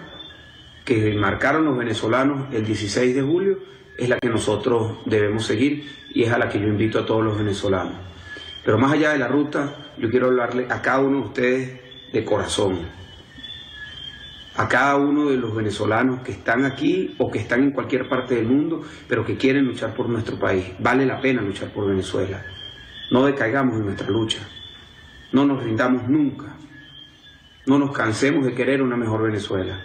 que marcaron los venezolanos el 16 de julio es la que nosotros debemos seguir y es a la que yo invito a todos los venezolanos. Pero más allá de la ruta, yo quiero hablarle a cada uno de ustedes de corazón, a cada uno de los venezolanos que están aquí o que están en cualquier parte del mundo, pero que quieren luchar por nuestro país. Vale la pena luchar por Venezuela. No decaigamos en nuestra lucha. No nos rindamos nunca. No nos cansemos de querer una mejor Venezuela.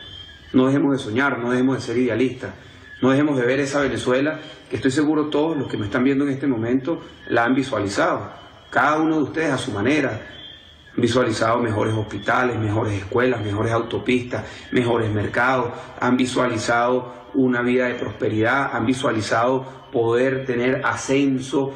No dejemos de soñar, no dejemos de ser idealistas. No dejemos de ver esa Venezuela que estoy seguro todos los que me están viendo en este momento la han visualizado. Cada uno de ustedes a su manera. Han visualizado mejores hospitales, mejores escuelas, mejores autopistas, mejores mercados. Han visualizado una vida de prosperidad, han visualizado poder tener ascenso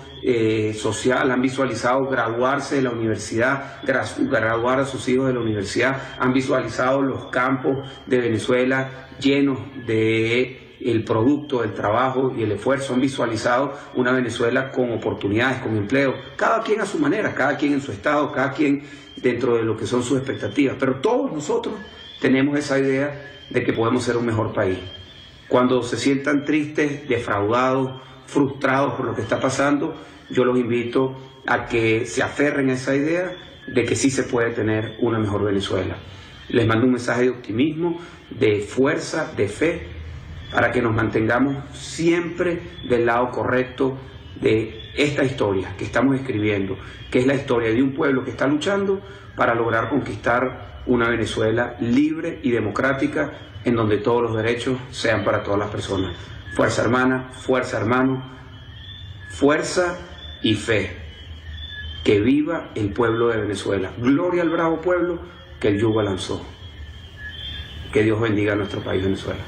social, han visualizado graduarse de la universidad, graduar a sus hijos de la universidad, han visualizado los campos de Venezuela llenos de el producto del trabajo y el esfuerzo, han visualizado una Venezuela con oportunidades, con empleo, cada quien a su manera, cada quien en su estado, cada quien dentro de lo que son sus expectativas, pero todos nosotros tenemos esa idea de que podemos ser un mejor país. Cuando se sientan tristes, defraudados, frustrados por lo que está pasando, yo los invito a que se aferren a esa idea de que sí se puede tener una mejor Venezuela. Les mando un mensaje de optimismo, de fuerza, de fe, para que nos mantengamos siempre del lado correcto de esta historia que estamos escribiendo, que es la historia de un pueblo que está luchando para lograr conquistar una Venezuela libre y democrática en donde todos los derechos sean para todas las personas. Fuerza hermana, fuerza hermano, fuerza y fe. Que viva el pueblo de Venezuela. Gloria al bravo pueblo que el yugo lanzó. Que Dios bendiga a nuestro país, Venezuela.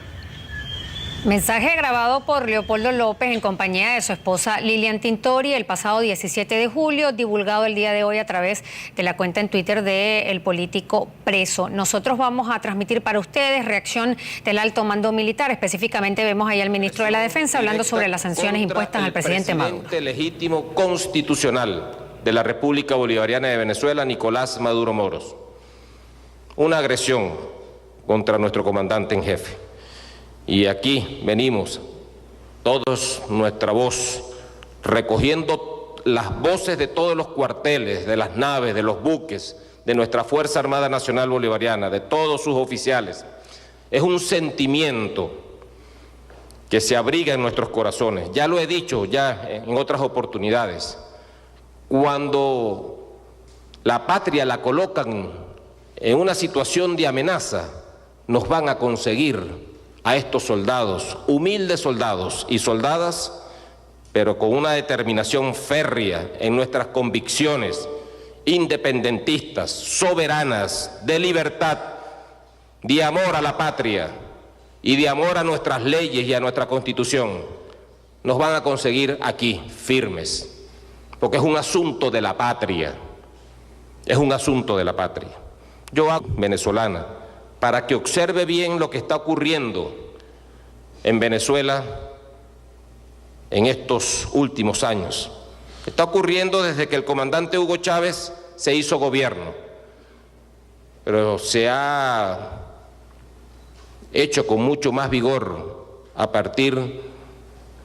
Mensaje grabado por Leopoldo López en compañía de su esposa Lilian Tintori el pasado 17 de julio, divulgado el día de hoy a través de la cuenta en Twitter del político preso. Nosotros vamos a transmitir para ustedes reacción del alto mando militar. Específicamente vemos ahí al ministro de la Defensa hablando sobre las sanciones impuestas al presidente Maduro. El presidente legítimo constitucional de la República Bolivariana de Venezuela, Nicolás Maduro Moros. Una agresión contra nuestro comandante en jefe. Y aquí venimos, todos nuestra voz, recogiendo las voces de todos los cuarteles, de las naves, de los buques, de nuestra Fuerza Armada Nacional Bolivariana, de todos sus oficiales. Es un sentimiento que se abriga en nuestros corazones. Ya lo he dicho ya en otras oportunidades. Cuando la patria la colocan en una situación de amenaza, nos van a conseguir a estos soldados, humildes soldados y soldadas, pero con una determinación férrea en nuestras convicciones independentistas, soberanas, de libertad, de amor a la patria y de amor a nuestras leyes y a nuestra Constitución, nos van a conseguir aquí, firmes, porque es un asunto de la patria, es un asunto de la patria. Yo hago venezolana, para que observe bien lo que está ocurriendo en Venezuela en estos últimos años. Está ocurriendo desde que el comandante Hugo Chávez se hizo gobierno, pero se ha hecho con mucho más vigor a partir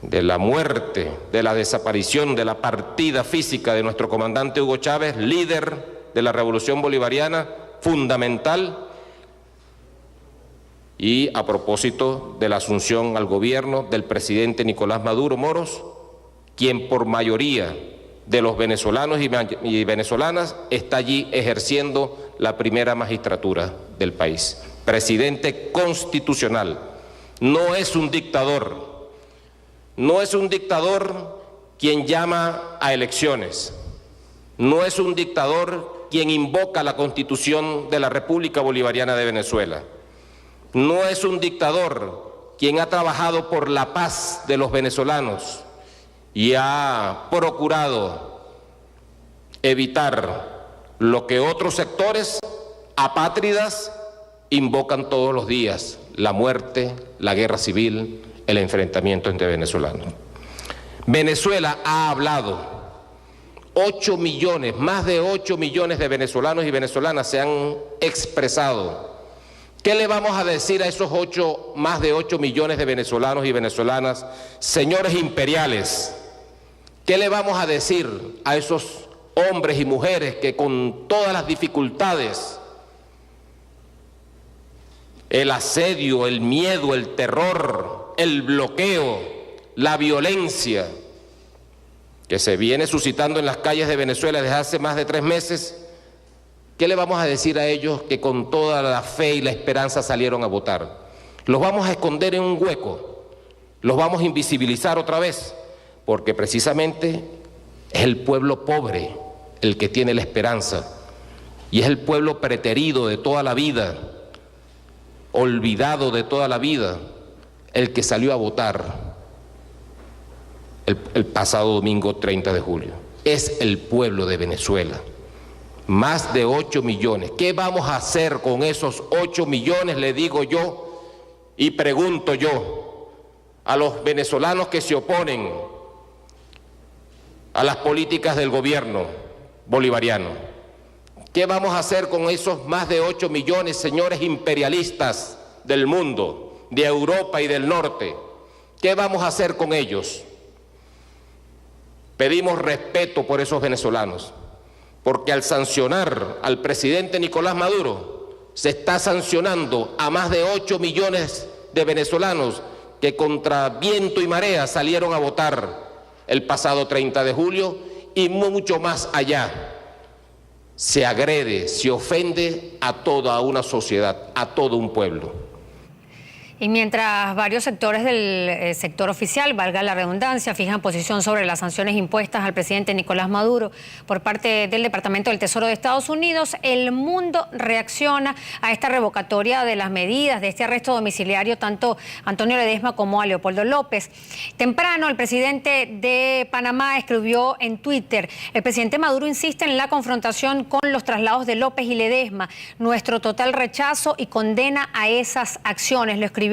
de la muerte, de la desaparición, de la partida física de nuestro comandante Hugo Chávez, líder de la Revolución Bolivariana, fundamental. Y a propósito de la asunción al gobierno del presidente Nicolás Maduro Moros, quien por mayoría de los venezolanos y venezolanas está allí ejerciendo la primera magistratura del país. Presidente constitucional, no es un dictador, no es un dictador quien llama a elecciones, no es un dictador quien invoca la Constitución de la República Bolivariana de Venezuela. No es un dictador quien ha trabajado por la paz de los venezolanos y ha procurado evitar lo que otros sectores apátridas invocan todos los días: la muerte, la guerra civil, el enfrentamiento entre venezolanos. Venezuela ha hablado. 8 millones, más de 8 millones de venezolanos y venezolanas se han expresado. ¿Qué le vamos a decir a esos más de 8 millones de venezolanos y venezolanas, señores imperiales? ¿Qué le vamos a decir a esos hombres y mujeres que con todas las dificultades, el asedio, el miedo, el terror, el bloqueo, la violencia que se viene suscitando en las calles de Venezuela desde hace más de 3 meses, ¿qué le vamos a decir a ellos que con toda la fe y la esperanza salieron a votar? Los vamos a esconder en un hueco, los vamos a invisibilizar otra vez, porque precisamente es el pueblo pobre el que tiene la esperanza, y es el pueblo preterido de toda la vida, olvidado de toda la vida, el que salió a votar el pasado domingo 30 de julio. Es el pueblo de Venezuela. Más de 8 millones. ¿Qué vamos a hacer con esos 8 millones? Le digo yo y pregunto yo a los venezolanos que se oponen a las políticas del gobierno bolivariano. ¿Qué vamos a hacer con esos más de 8 millones, señores imperialistas del mundo, de Europa y del norte? ¿Qué vamos a hacer con ellos? Pedimos respeto por esos venezolanos, porque al sancionar al presidente Nicolás Maduro, se está sancionando a más de 8 millones de venezolanos que contra viento y marea salieron a votar el pasado 30 de julio y mucho más allá. Se agrede, se ofende a toda una sociedad, a todo un pueblo. Y mientras varios sectores del sector oficial, valga la redundancia, fijan posición sobre las sanciones impuestas al presidente Nicolás Maduro por parte del Departamento del Tesoro de Estados Unidos, el mundo reacciona a esta revocatoria de las medidas de este arresto domiciliario tanto a Antonio Ledesma como a Leopoldo López. Temprano, el presidente de Panamá escribió en Twitter: el presidente Maduro insiste en la confrontación con los traslados de López y Ledesma. Nuestro total rechazo y condena a esas acciones. Lo escribió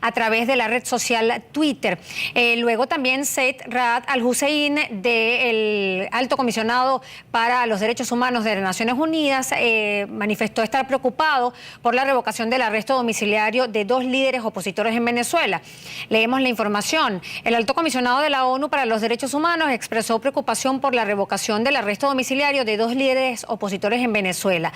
a través de la red social Twitter. Luego también Zeid Ra'ad Al-Hussein, del Alto Comisionado para los Derechos Humanos de las Naciones Unidas, manifestó estar preocupado por la revocación del arresto domiciliario de 2 líderes opositores en Venezuela. Leemos la información. El Alto Comisionado de la ONU para los Derechos Humanos expresó preocupación por la revocación del arresto domiciliario de 2 líderes opositores en Venezuela.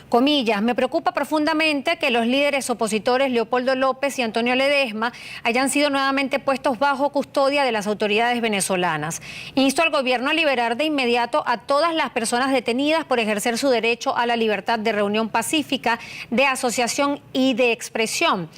Comillas: me preocupa profundamente que los líderes opositores Leopoldo López y Antonio Ledesma hayan sido nuevamente puestos bajo custodia de las autoridades venezolanas. Insto al gobierno a liberar de inmediato a todas las personas detenidas por ejercer su derecho a la libertad de reunión pacífica, de asociación y de expresión.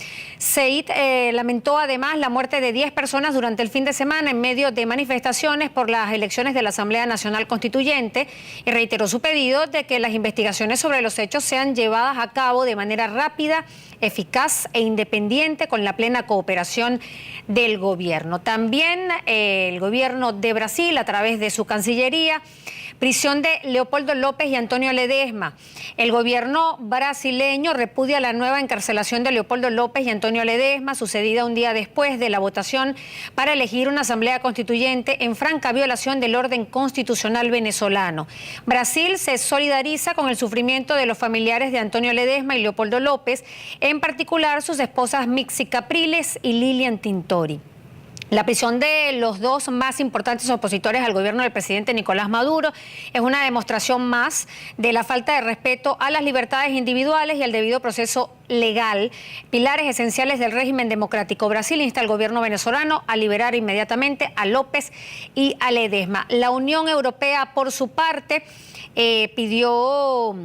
Zeid lamentó además la muerte de 10 personas durante el fin de semana en medio de manifestaciones por las elecciones de la Asamblea Nacional Constituyente y reiteró su pedido de que las investigaciones sobre los hechos sean llevadas a cabo de manera rápida, eficaz e independiente con la plena cooperación del gobierno. También el gobierno de Brasil, a través de su Cancillería, prisión de Leopoldo López y Antonio Ledesma. El gobierno brasileño repudia la nueva encarcelación de Leopoldo López y Antonio Ledesma, sucedida un día después de la votación para elegir una asamblea constituyente en franca violación del orden constitucional venezolano. Brasil se solidariza con el sufrimiento de los familiares de Antonio Ledesma y Leopoldo López, en particular sus esposas Mixi Capriles y Lilian Tintori. La prisión de los 2 más importantes opositores al gobierno del presidente Nicolás Maduro es una demostración más de la falta de respeto a las libertades individuales y al debido proceso legal, pilares esenciales del régimen democrático. Brasil insta al gobierno venezolano a liberar inmediatamente a López y a Ledesma. La Unión Europea, por su parte, pidió...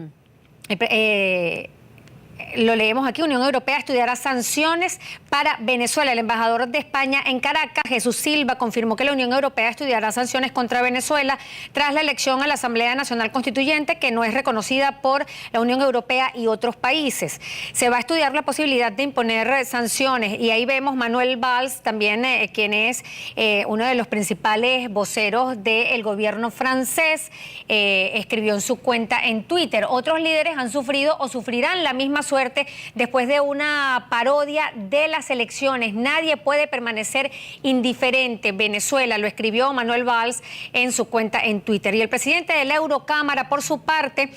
lo leemos aquí: Unión Europea estudiará sanciones para Venezuela. El embajador de España en Caracas, Jesús Silva, confirmó que la Unión Europea estudiará sanciones contra Venezuela tras la elección a la Asamblea Nacional Constituyente, que no es reconocida por la Unión Europea y otros países. Se va a estudiar la posibilidad de imponer sanciones, y ahí vemos Manuel Valls, también quien es uno de los principales voceros del gobierno francés, escribió en su cuenta en Twitter: otros líderes han sufrido o sufrirán la misma suerte después de una parodia de las elecciones. Nadie puede permanecer indiferente. Venezuela, lo escribió Manuel Valls en su cuenta en Twitter. Y el presidente de la Eurocámara, por su parte,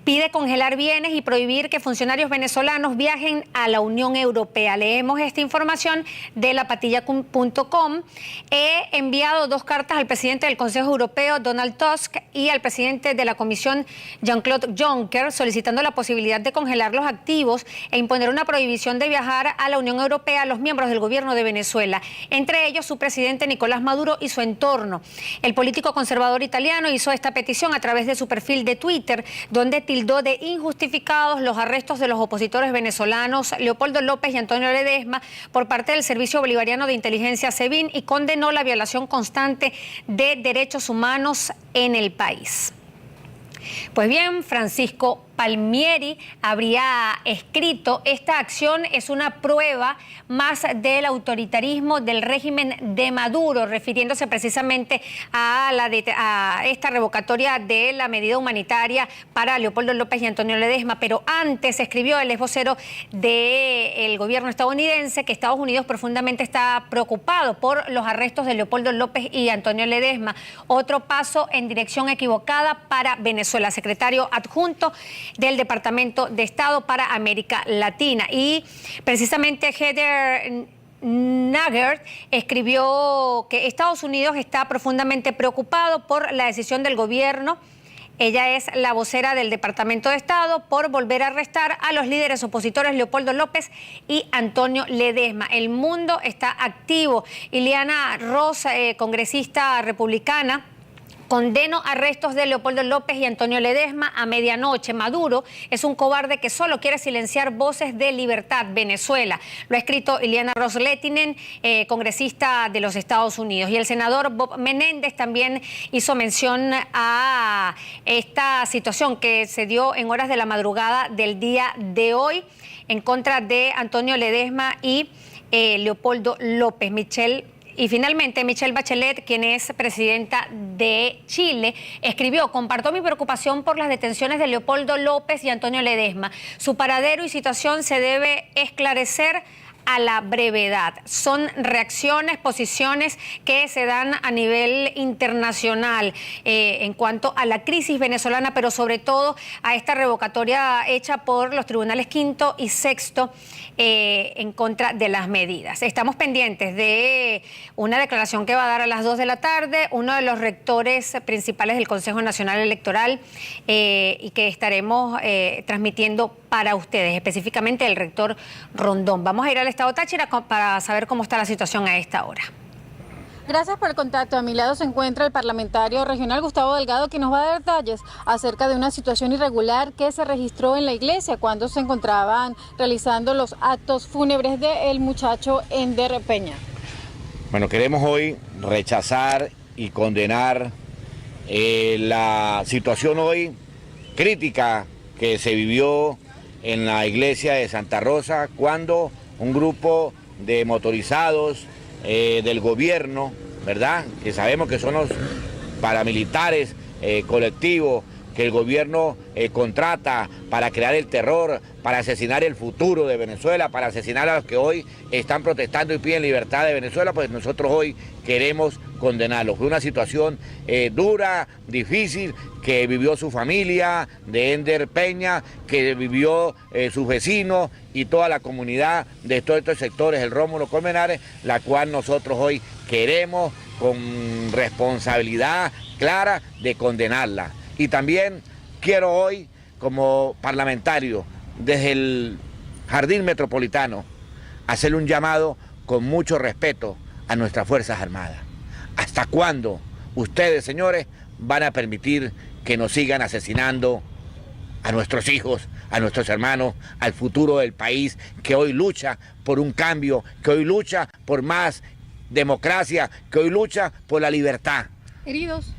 pide congelar bienes y prohibir que funcionarios venezolanos viajen a la Unión Europea. Leemos esta información de lapatilla.com. He enviado 2 cartas al presidente del Consejo Europeo, Donald Tusk, y al presidente de la Comisión, Jean-Claude Juncker, solicitando la posibilidad de congelar los activos e imponer una prohibición de viajar a la Unión Europea a los miembros del gobierno de Venezuela, entre ellos su presidente Nicolás Maduro y su entorno. El político conservador italiano hizo esta petición a través de su perfil de Twitter, donde tildó de injustificados los arrestos de los opositores venezolanos Leopoldo López y Antonio Ledesma por parte del Servicio Bolivariano de Inteligencia SEBIN, y condenó la violación constante de derechos humanos en el país. Pues bien, Francisco Palmieri habría escrito: esta acción es una prueba más del autoritarismo del régimen de Maduro, refiriéndose precisamente a esta revocatoria de la medida humanitaria para Leopoldo López y Antonio Ledesma. Pero antes escribió el ex vocero del gobierno estadounidense que Estados Unidos profundamente está preocupado por los arrestos de Leopoldo López y Antonio Ledesma. Otro paso en dirección equivocada para Venezuela. Secretario adjunto del Departamento de Estado para América Latina. Y precisamente Heather Nauert escribió que Estados Unidos está profundamente preocupado por la decisión del gobierno Ella es la vocera del Departamento de Estado por volver a arrestar a los líderes opositores Leopoldo López y Antonio Ledesma. El mundo está activo. Ileana Ros, congresista republicana, condeno arrestos de Leopoldo López y Antonio Ledesma a medianoche. Maduro es un cobarde que solo quiere silenciar voces de libertad. Venezuela. Lo ha escrito Ileana Ros-Lehtinen, congresista de los Estados Unidos. Y el senador Bob Menéndez también hizo mención a esta situación que se dio en horas de la madrugada del día de hoy en contra de Antonio Ledesma y Leopoldo López. Y finalmente, Michelle Bachelet, quien es presidenta de Chile, escribió: comparto mi preocupación por las detenciones de Leopoldo López y Antonio Ledesma. Su paradero y situación se debe esclarecer a la brevedad. Son reacciones, posiciones que se dan a nivel internacional en cuanto a la crisis venezolana, pero sobre todo a esta revocatoria hecha por los tribunales quinto y sexto en contra de las medidas. Estamos pendientes de una declaración que va a dar a las 2 de la tarde uno de los rectores principales del Consejo Nacional Electoral y que estaremos transmitiendo para ustedes, específicamente el rector Rondón. Vamos a ir al estado Táchira para saber cómo está la situación a esta hora. Gracias por el contacto. A mi lado se encuentra el parlamentario regional Gustavo Delgado, que nos va a dar detalles acerca de una situación irregular que se registró en la iglesia cuando se encontraban realizando los actos fúnebres del muchacho Ender Peña. Bueno, queremos hoy rechazar y condenar la situación hoy crítica que se vivió en la iglesia de Santa Rosa cuando un grupo de motorizados del gobierno, ¿verdad?, que sabemos que son los paramilitares colectivos que el gobierno contrata para crear el terror, para asesinar el futuro de Venezuela, para asesinar a los que hoy están protestando y piden libertad de Venezuela, pues nosotros hoy queremos condenarlo. Fue una situación dura, difícil, que vivió su familia de Ender Peña, que vivió sus vecinos y toda la comunidad de todos estos sectores, el Rómulo Colmenares, la cual nosotros hoy queremos con responsabilidad clara de condenarla. Y también quiero hoy, como parlamentario, desde el Jardín Metropolitano, hacerle un llamado con mucho respeto a nuestras Fuerzas Armadas. ¿Hasta cuándo ustedes, señores, van a permitir que nos sigan asesinando a nuestros hijos, a nuestros hermanos, al futuro del país, que hoy lucha por un cambio, que hoy lucha por más democracia, que hoy lucha por la libertad? ¿Heridos?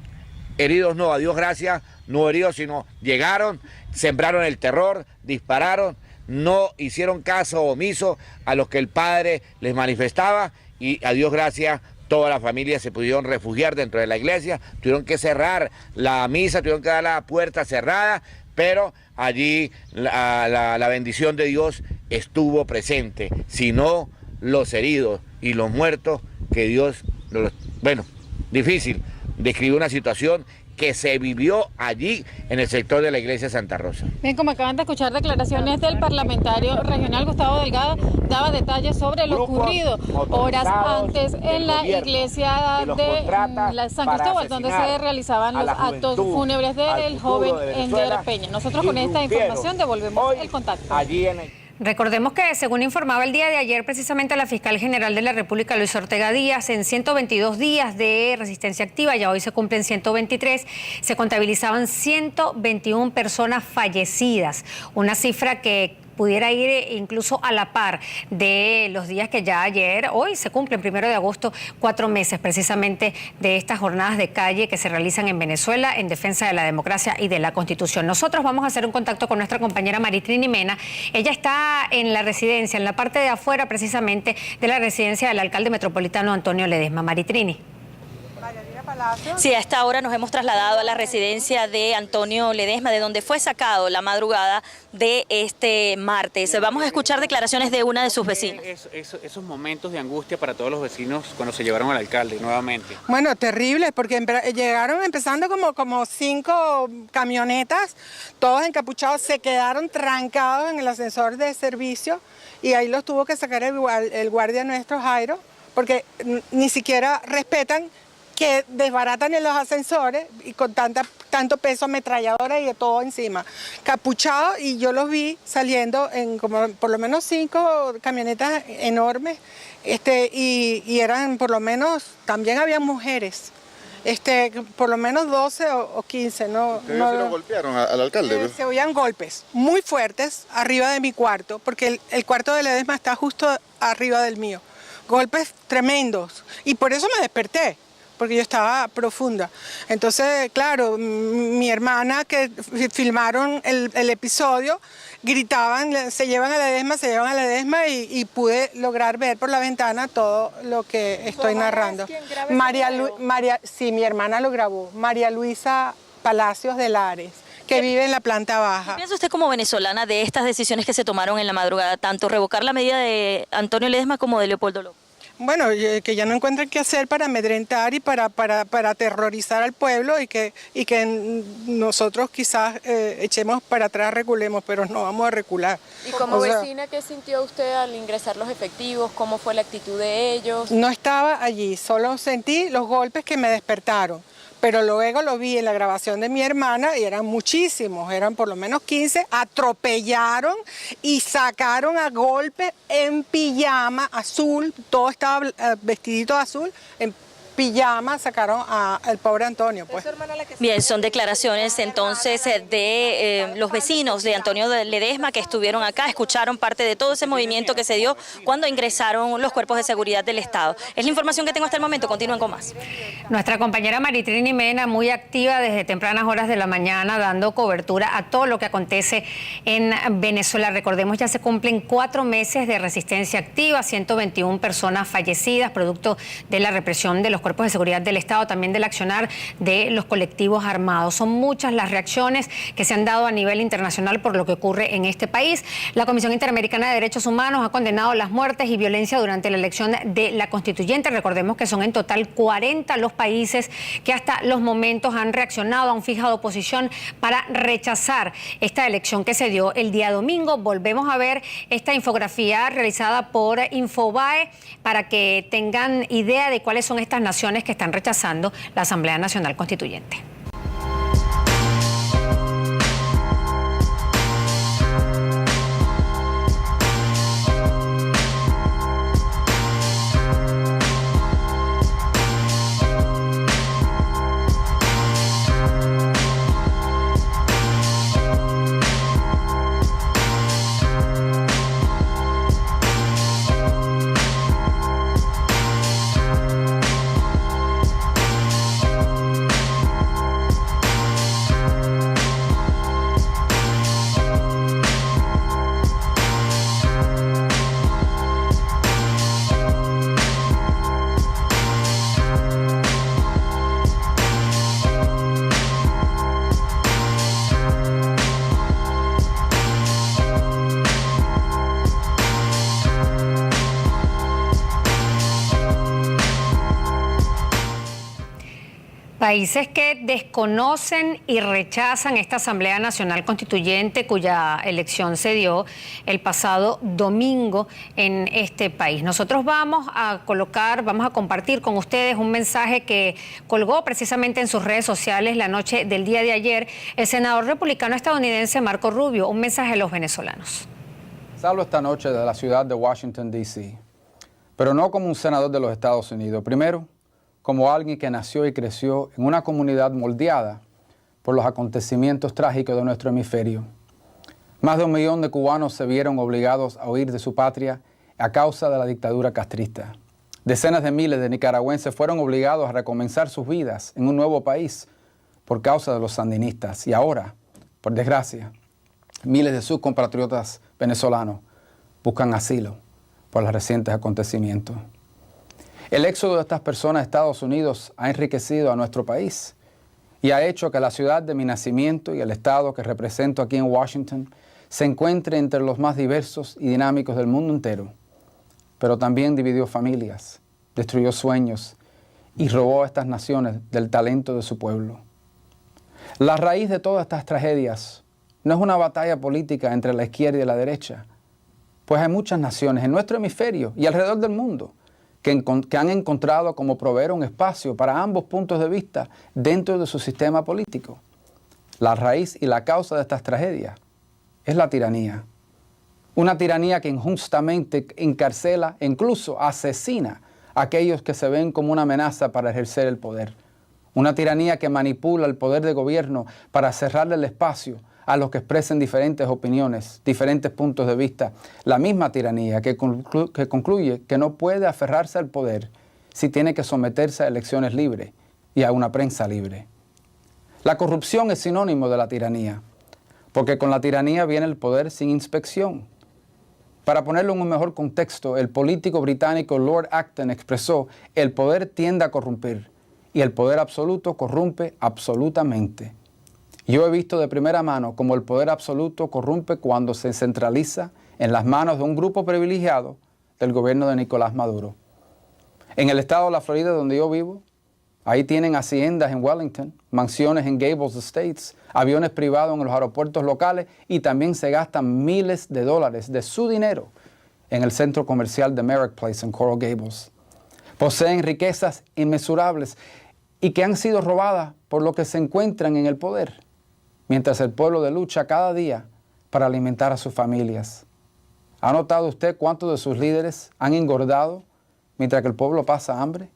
Heridos no, a Dios gracias, no heridos, sino llegaron, sembraron el terror, dispararon, no hicieron caso omiso a lo que el padre les manifestaba y a Dios gracias toda la familia se pudieron refugiar dentro de la iglesia, tuvieron que cerrar la misa, tuvieron que dar la puerta cerrada, pero allí la bendición de Dios estuvo presente, si no los heridos y los muertos, que Dios, bueno, difícil describir una situación que se vivió allí en el sector de la iglesia de Santa Rosa. Bien, como acaban de escuchar declaraciones del parlamentario regional Gustavo Delgado, daba detalles sobre lo ocurrido horas antes en la iglesia de San Cristóbal, donde se realizaban los actos fúnebres del joven Ender Peña. Nosotros con esta información devolvemos el contacto. Recordemos que, según informaba el día de ayer precisamente la fiscal general de la República, Luis Ortega Díaz, en 122 días de resistencia activa, ya hoy se cumplen 123, se contabilizaban 121 personas fallecidas, una cifra que pudiera ir incluso a la par de los días que ya ayer, hoy se cumplen 1 de agosto, 4 meses precisamente de estas jornadas de calle que se realizan en Venezuela en defensa de la democracia y de la Constitución. Nosotros vamos a hacer un contacto con nuestra compañera Maritrini Mena. Ella está en la residencia, en la parte de afuera precisamente de la residencia del alcalde metropolitano Antonio Ledesma. Maritrini. Sí, a esta hora nos hemos trasladado a la residencia de Antonio Ledesma, de donde fue sacado la madrugada de este martes. Vamos a escuchar declaraciones de una de sus vecinas. Esos momentos de angustia para todos los vecinos cuando se llevaron al alcalde nuevamente. Bueno, terrible, porque llegaron empezando como 5 camionetas, todos encapuchados, se quedaron trancados en el ascensor de servicio y ahí los tuvo que sacar el guardia nuestro, Jairo, porque ni siquiera respetan que desbaratan en los ascensores y con tanto peso ametralladora y de todo encima. Capuchados, y yo los vi saliendo en como por lo menos 5 camionetas enormes, y eran por lo menos, también había mujeres. Por lo menos 12 o 15, ¿no? ¿Ustedes se lo golpearon al alcalde? Se oían golpes muy fuertes arriba de mi cuarto, porque el cuarto de Ledesma está justo arriba del mío. Golpes tremendos, y por eso me desperté, porque yo estaba profunda. Entonces, claro, mi hermana que filmaron el episodio, gritaban, se llevan a Ledesma, y pude lograr ver por la ventana todo lo que estoy narrando. Sí, mi hermana lo grabó, María Luisa Palacios de Lares, que vive en la planta baja. ¿Qué piensa usted como venezolana de estas decisiones que se tomaron en la madrugada, tanto revocar la medida de Antonio Ledesma como de Leopoldo López? Bueno, que ya no encuentran qué hacer para amedrentar y para aterrorizar al pueblo, y que nosotros quizás echemos para atrás, reculemos, pero no vamos a recular. ¿Y como vecina qué sintió usted al ingresar los efectivos? ¿Cómo fue la actitud de ellos? No estaba allí, solo sentí los golpes que me despertaron. Pero luego lo vi en la grabación de mi hermana y eran muchísimos, eran por lo menos 15, atropellaron y sacaron a golpe en pijama azul, todo estaba vestidito azul, en pijama sacaron al pobre Antonio. Pues. Bien, son declaraciones entonces de los vecinos de Antonio Ledesma que estuvieron acá, escucharon parte de todo ese movimiento que se dio cuando ingresaron los cuerpos de seguridad del Estado. Es la información que tengo hasta el momento, continúen con más. Nuestra compañera Maritrini Mena, muy activa desde tempranas horas de la mañana, dando cobertura a todo lo que acontece en Venezuela. Recordemos, ya se cumplen 4 meses de resistencia activa, 121 personas fallecidas, producto de la represión de los cuerpos de seguridad del Estado, también del accionar de los colectivos armados. Son muchas las reacciones que se han dado a nivel internacional por lo que ocurre en este país. La Comisión Interamericana de Derechos Humanos ha condenado las muertes y violencia durante la elección de la constituyente. Recordemos que son en total 40 los países que hasta los momentos han reaccionado, han fijado posición para rechazar esta elección que se dio el día domingo. Volvemos a ver esta infografía realizada por Infobae para que tengan idea de cuáles son estas naciones que están rechazando la Asamblea Nacional Constituyente. Países que desconocen y rechazan esta Asamblea Nacional Constituyente cuya elección se dio el pasado domingo en este país. Nosotros vamos a compartir con ustedes un mensaje que colgó precisamente en sus redes sociales la noche del día de ayer el senador republicano estadounidense Marco Rubio, un mensaje a los venezolanos. Hablo esta noche de la ciudad de Washington, D.C., pero no como un senador de los Estados Unidos. Primero, como alguien que nació y creció en una comunidad moldeada por los acontecimientos trágicos de nuestro hemisferio. Más de 1 millón de cubanos se vieron obligados a huir de su patria a causa de la dictadura castrista. Decenas de miles de nicaragüenses fueron obligados a recomenzar sus vidas en un nuevo país por causa de los sandinistas. Y ahora, por desgracia, miles de sus compatriotas venezolanos buscan asilo por los recientes acontecimientos. El éxodo de estas personas a Estados Unidos ha enriquecido a nuestro país y ha hecho que la ciudad de mi nacimiento y el estado que represento aquí en Washington se encuentre entre los más diversos y dinámicos del mundo entero. Pero también dividió familias, destruyó sueños y robó a estas naciones del talento de su pueblo. La raíz de todas estas tragedias no es una batalla política entre la izquierda y la derecha, pues hay muchas naciones en nuestro hemisferio y alrededor del mundo que han encontrado como proveer un espacio para ambos puntos de vista dentro de su sistema político. La raíz y la causa de estas tragedias es la tiranía. Una tiranía que injustamente encarcela e incluso asesina a aquellos que se ven como una amenaza para ejercer el poder. Una tiranía que manipula el poder de gobierno para cerrarle el espacio a los que expresen diferentes opiniones, diferentes puntos de vista. La misma tiranía que concluye que no puede aferrarse al poder si tiene que someterse a elecciones libres y a una prensa libre. La corrupción es sinónimo de la tiranía, porque con la tiranía viene el poder sin inspección. Para ponerlo en un mejor contexto, el político británico Lord Acton expresó: el poder tiende a corromper y el poder absoluto corrompe absolutamente. Yo he visto de primera mano cómo el poder absoluto corrompe cuando se centraliza en las manos de un grupo privilegiado del gobierno de Nicolás Maduro. En el estado de la Florida, donde yo vivo, ahí tienen haciendas en Wellington, mansiones en Gables Estates, aviones privados en los aeropuertos locales y también se gastan miles de dólares de su dinero en el centro comercial de Merrick Place en Coral Gables. Poseen riquezas inmensurables y que han sido robadas por lo que se encuentran en el poder, mientras el pueblo lucha cada día para alimentar a sus familias. ¿Ha notado usted cuántos de sus líderes han engordado mientras que el pueblo pasa hambre?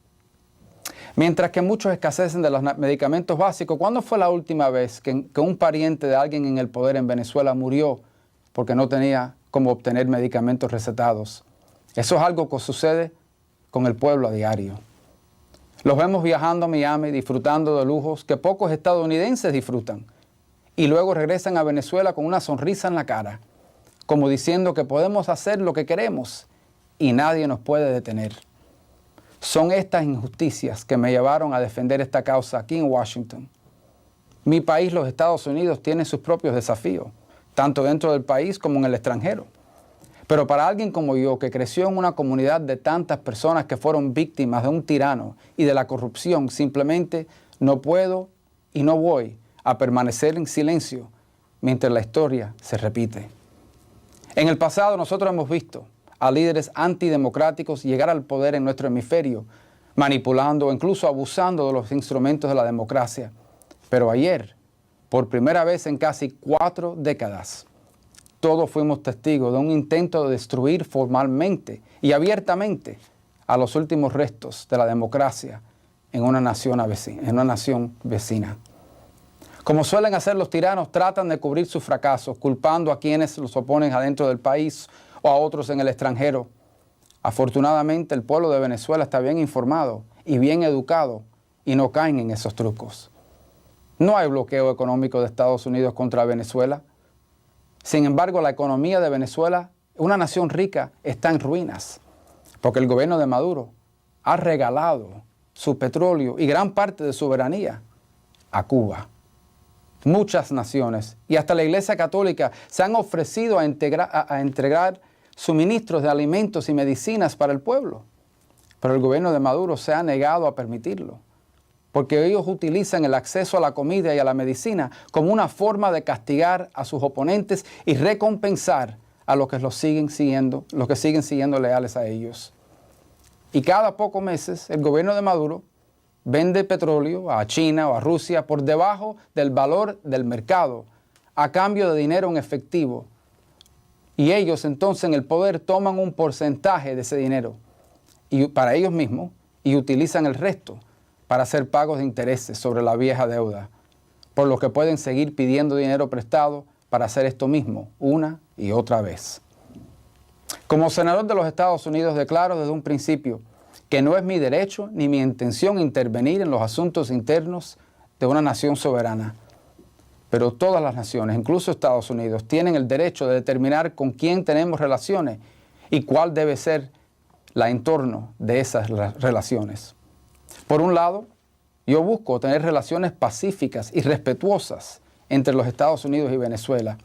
Mientras que muchos escasecen de los medicamentos básicos, ¿cuándo fue la última vez que un pariente de alguien en el poder en Venezuela murió porque no tenía cómo obtener medicamentos recetados? Eso es algo que sucede con el pueblo a diario. Los vemos viajando a Miami, disfrutando de lujos que pocos estadounidenses disfrutan, y luego regresan a Venezuela con una sonrisa en la cara, como diciendo que podemos hacer lo que queremos y nadie nos puede detener. Son estas injusticias que me llevaron a defender esta causa aquí en Washington. Mi país, los Estados Unidos, tiene sus propios desafíos, tanto dentro del país como en el extranjero. Pero para alguien como yo, que creció en una comunidad de tantas personas que fueron víctimas de un tirano y de la corrupción, simplemente no puedo y no voy a permanecer en silencio mientras la historia se repite. En el pasado nosotros hemos visto a líderes antidemocráticos llegar al poder en nuestro hemisferio, manipulando o incluso abusando de los instrumentos de la democracia. Pero ayer, por primera vez en casi 4 décadas, todos fuimos testigos de un intento de destruir formalmente y abiertamente a los últimos restos de la democracia en una nación vecina. Como suelen hacer los tiranos, tratan de cubrir sus fracasos, culpando a quienes los oponen adentro del país o a otros en el extranjero. Afortunadamente, el pueblo de Venezuela está bien informado y bien educado y no caen en esos trucos. No hay bloqueo económico de Estados Unidos contra Venezuela. Sin embargo, la economía de Venezuela, una nación rica, está en ruinas, porque el gobierno de Maduro ha regalado su petróleo y gran parte de su soberanía a Cuba. Muchas naciones y hasta la Iglesia Católica se han ofrecido a entregar suministros de alimentos y medicinas para el pueblo, pero el gobierno de Maduro se ha negado a permitirlo, porque ellos utilizan el acceso a la comida y a la medicina como una forma de castigar a sus oponentes y recompensar a los que siguen siguiendo leales a ellos. Y cada pocos meses el gobierno de Maduro vende petróleo a China o a Rusia por debajo del valor del mercado, a cambio de dinero en efectivo. Y ellos entonces en el poder toman un porcentaje de ese dinero para ellos mismos y utilizan el resto para hacer pagos de intereses sobre la vieja deuda, por lo que pueden seguir pidiendo dinero prestado para hacer esto mismo una y otra vez. Como senador de los Estados Unidos declaro desde un principio que no es mi derecho ni mi intención intervenir en los asuntos internos de una nación soberana. Pero todas las naciones, incluso Estados Unidos, tienen el derecho de determinar con quién tenemos relaciones y cuál debe ser el entorno de esas relaciones. Por un lado, yo busco tener relaciones pacíficas y respetuosas entre los Estados Unidos y Venezuela,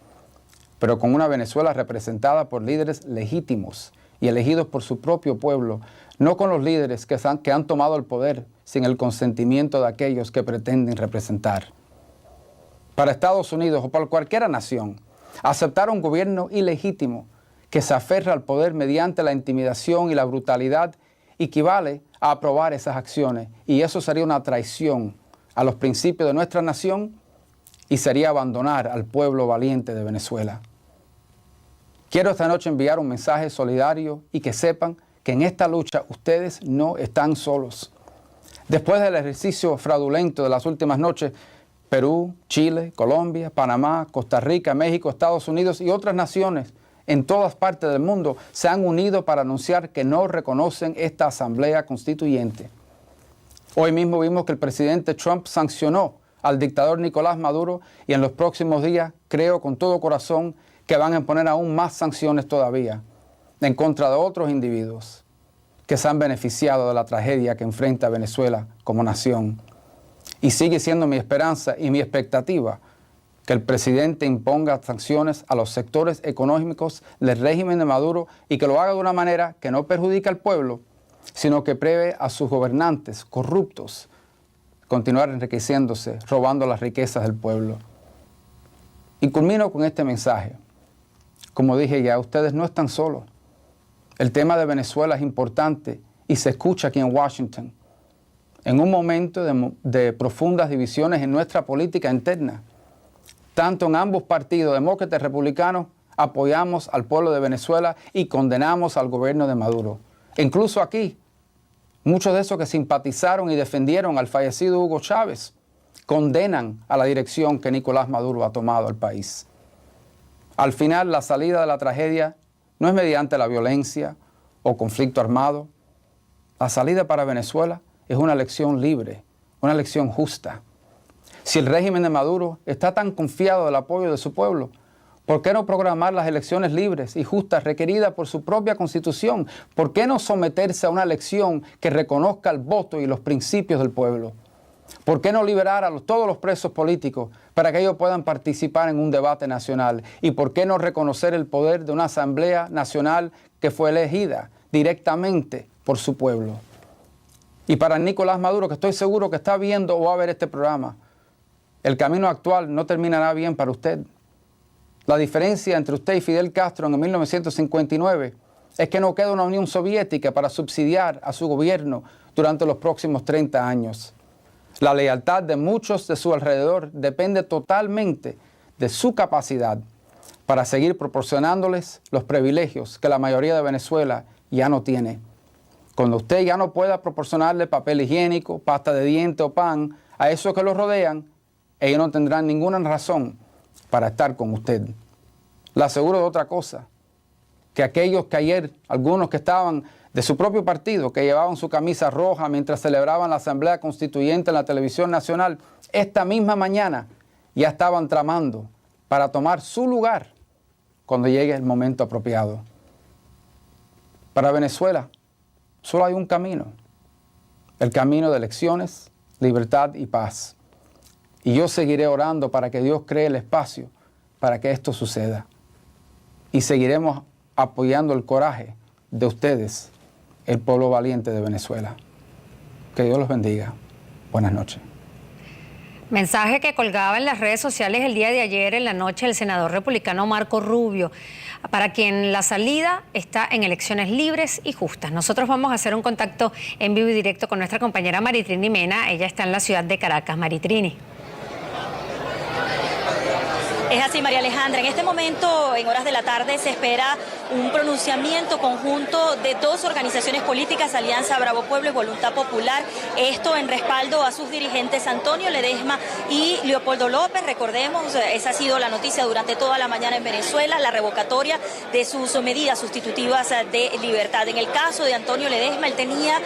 pero con una Venezuela representada por líderes legítimos y elegidos por su propio pueblo, no con los líderes que han tomado el poder sin el consentimiento de aquellos que pretenden representar. Para Estados Unidos o para cualquier nación, aceptar un gobierno ilegítimo que se aferra al poder mediante la intimidación y la brutalidad equivale a aprobar esas acciones. Y eso sería una traición a los principios de nuestra nación y sería abandonar al pueblo valiente de Venezuela. Quiero esta noche enviar un mensaje solidario y que sepan que en esta lucha ustedes no están solos. Después del ejercicio fraudulento de las últimas noches, Perú, Chile, Colombia, Panamá, Costa Rica, México, Estados Unidos y otras naciones en todas partes del mundo se han unido para anunciar que no reconocen esta Asamblea Constituyente. Hoy mismo vimos que el presidente Trump sancionó al dictador Nicolás Maduro y en los próximos días creo con todo corazón que van a imponer aún más sanciones todavía en contra de otros individuos que se han beneficiado de la tragedia que enfrenta Venezuela como nación. Y sigue siendo mi esperanza y mi expectativa que el presidente imponga sanciones a los sectores económicos del régimen de Maduro y que lo haga de una manera que no perjudique al pueblo, sino que prevé a sus gobernantes corruptos continuar enriqueciéndose, robando las riquezas del pueblo. Y culmino con este mensaje. Como dije ya, ustedes no están solos. El tema de Venezuela es importante y se escucha aquí en Washington. En un momento de profundas divisiones en nuestra política interna, tanto en ambos partidos, demócratas y republicanos, apoyamos al pueblo de Venezuela y condenamos al gobierno de Maduro. Incluso aquí, muchos de esos que simpatizaron y defendieron al fallecido Hugo Chávez condenan a la dirección que Nicolás Maduro ha tomado al país. Al final, la salida de la tragedia no es mediante la violencia o conflicto armado. La salida para Venezuela es una elección libre, una elección justa. Si el régimen de Maduro está tan confiado del apoyo de su pueblo, ¿por qué no programar las elecciones libres y justas requeridas por su propia Constitución? ¿Por qué no someterse a una elección que reconozca el voto y los principios del pueblo? ¿Por qué no liberar a todos los presos políticos para que ellos puedan participar en un debate nacional? ¿Y por qué no reconocer el poder de una Asamblea Nacional que fue elegida directamente por su pueblo? Y para Nicolás Maduro, que estoy seguro que está viendo o va a ver este programa, el camino actual no terminará bien para usted. La diferencia entre usted y Fidel Castro en 1959 es que no queda una Unión Soviética para subsidiar a su gobierno durante los próximos 30 años. La lealtad de muchos de su alrededor depende totalmente de su capacidad para seguir proporcionándoles los privilegios que la mayoría de Venezuela ya no tiene. Cuando usted ya no pueda proporcionarle papel higiénico, pasta de diente o pan a esos que los rodean, ellos no tendrán ninguna razón para estar con usted. Le aseguro de otra cosa, que aquellos que ayer, algunos que estaban de su propio partido, que llevaban su camisa roja mientras celebraban la Asamblea Constituyente en la televisión nacional, esta misma mañana ya estaban tramando para tomar su lugar cuando llegue el momento apropiado. Para Venezuela solo hay un camino, el camino de elecciones, libertad y paz. Y yo seguiré orando para que Dios cree el espacio para que esto suceda. Y seguiremos apoyando el coraje de ustedes, el pueblo valiente de Venezuela. Que Dios los bendiga. Buenas noches. Mensaje que colgaba en las redes sociales el día de ayer en la noche el senador republicano Marco Rubio, para quien la salida está en elecciones libres y justas. Nosotros vamos a hacer un contacto en vivo y directo con nuestra compañera Maritrini Mena. Ella está en la ciudad de Caracas. Maritrini. Es así, María Alejandra. En este momento, en horas de la tarde, se espera un pronunciamiento conjunto de dos organizaciones políticas, Alianza Bravo Pueblo y Voluntad Popular. Esto en respaldo a sus dirigentes Antonio Ledesma y Leopoldo López. Recordemos, esa ha sido la noticia durante toda la mañana en Venezuela, la revocatoria de sus medidas sustitutivas de libertad. En el caso de Antonio Ledesma, él tenía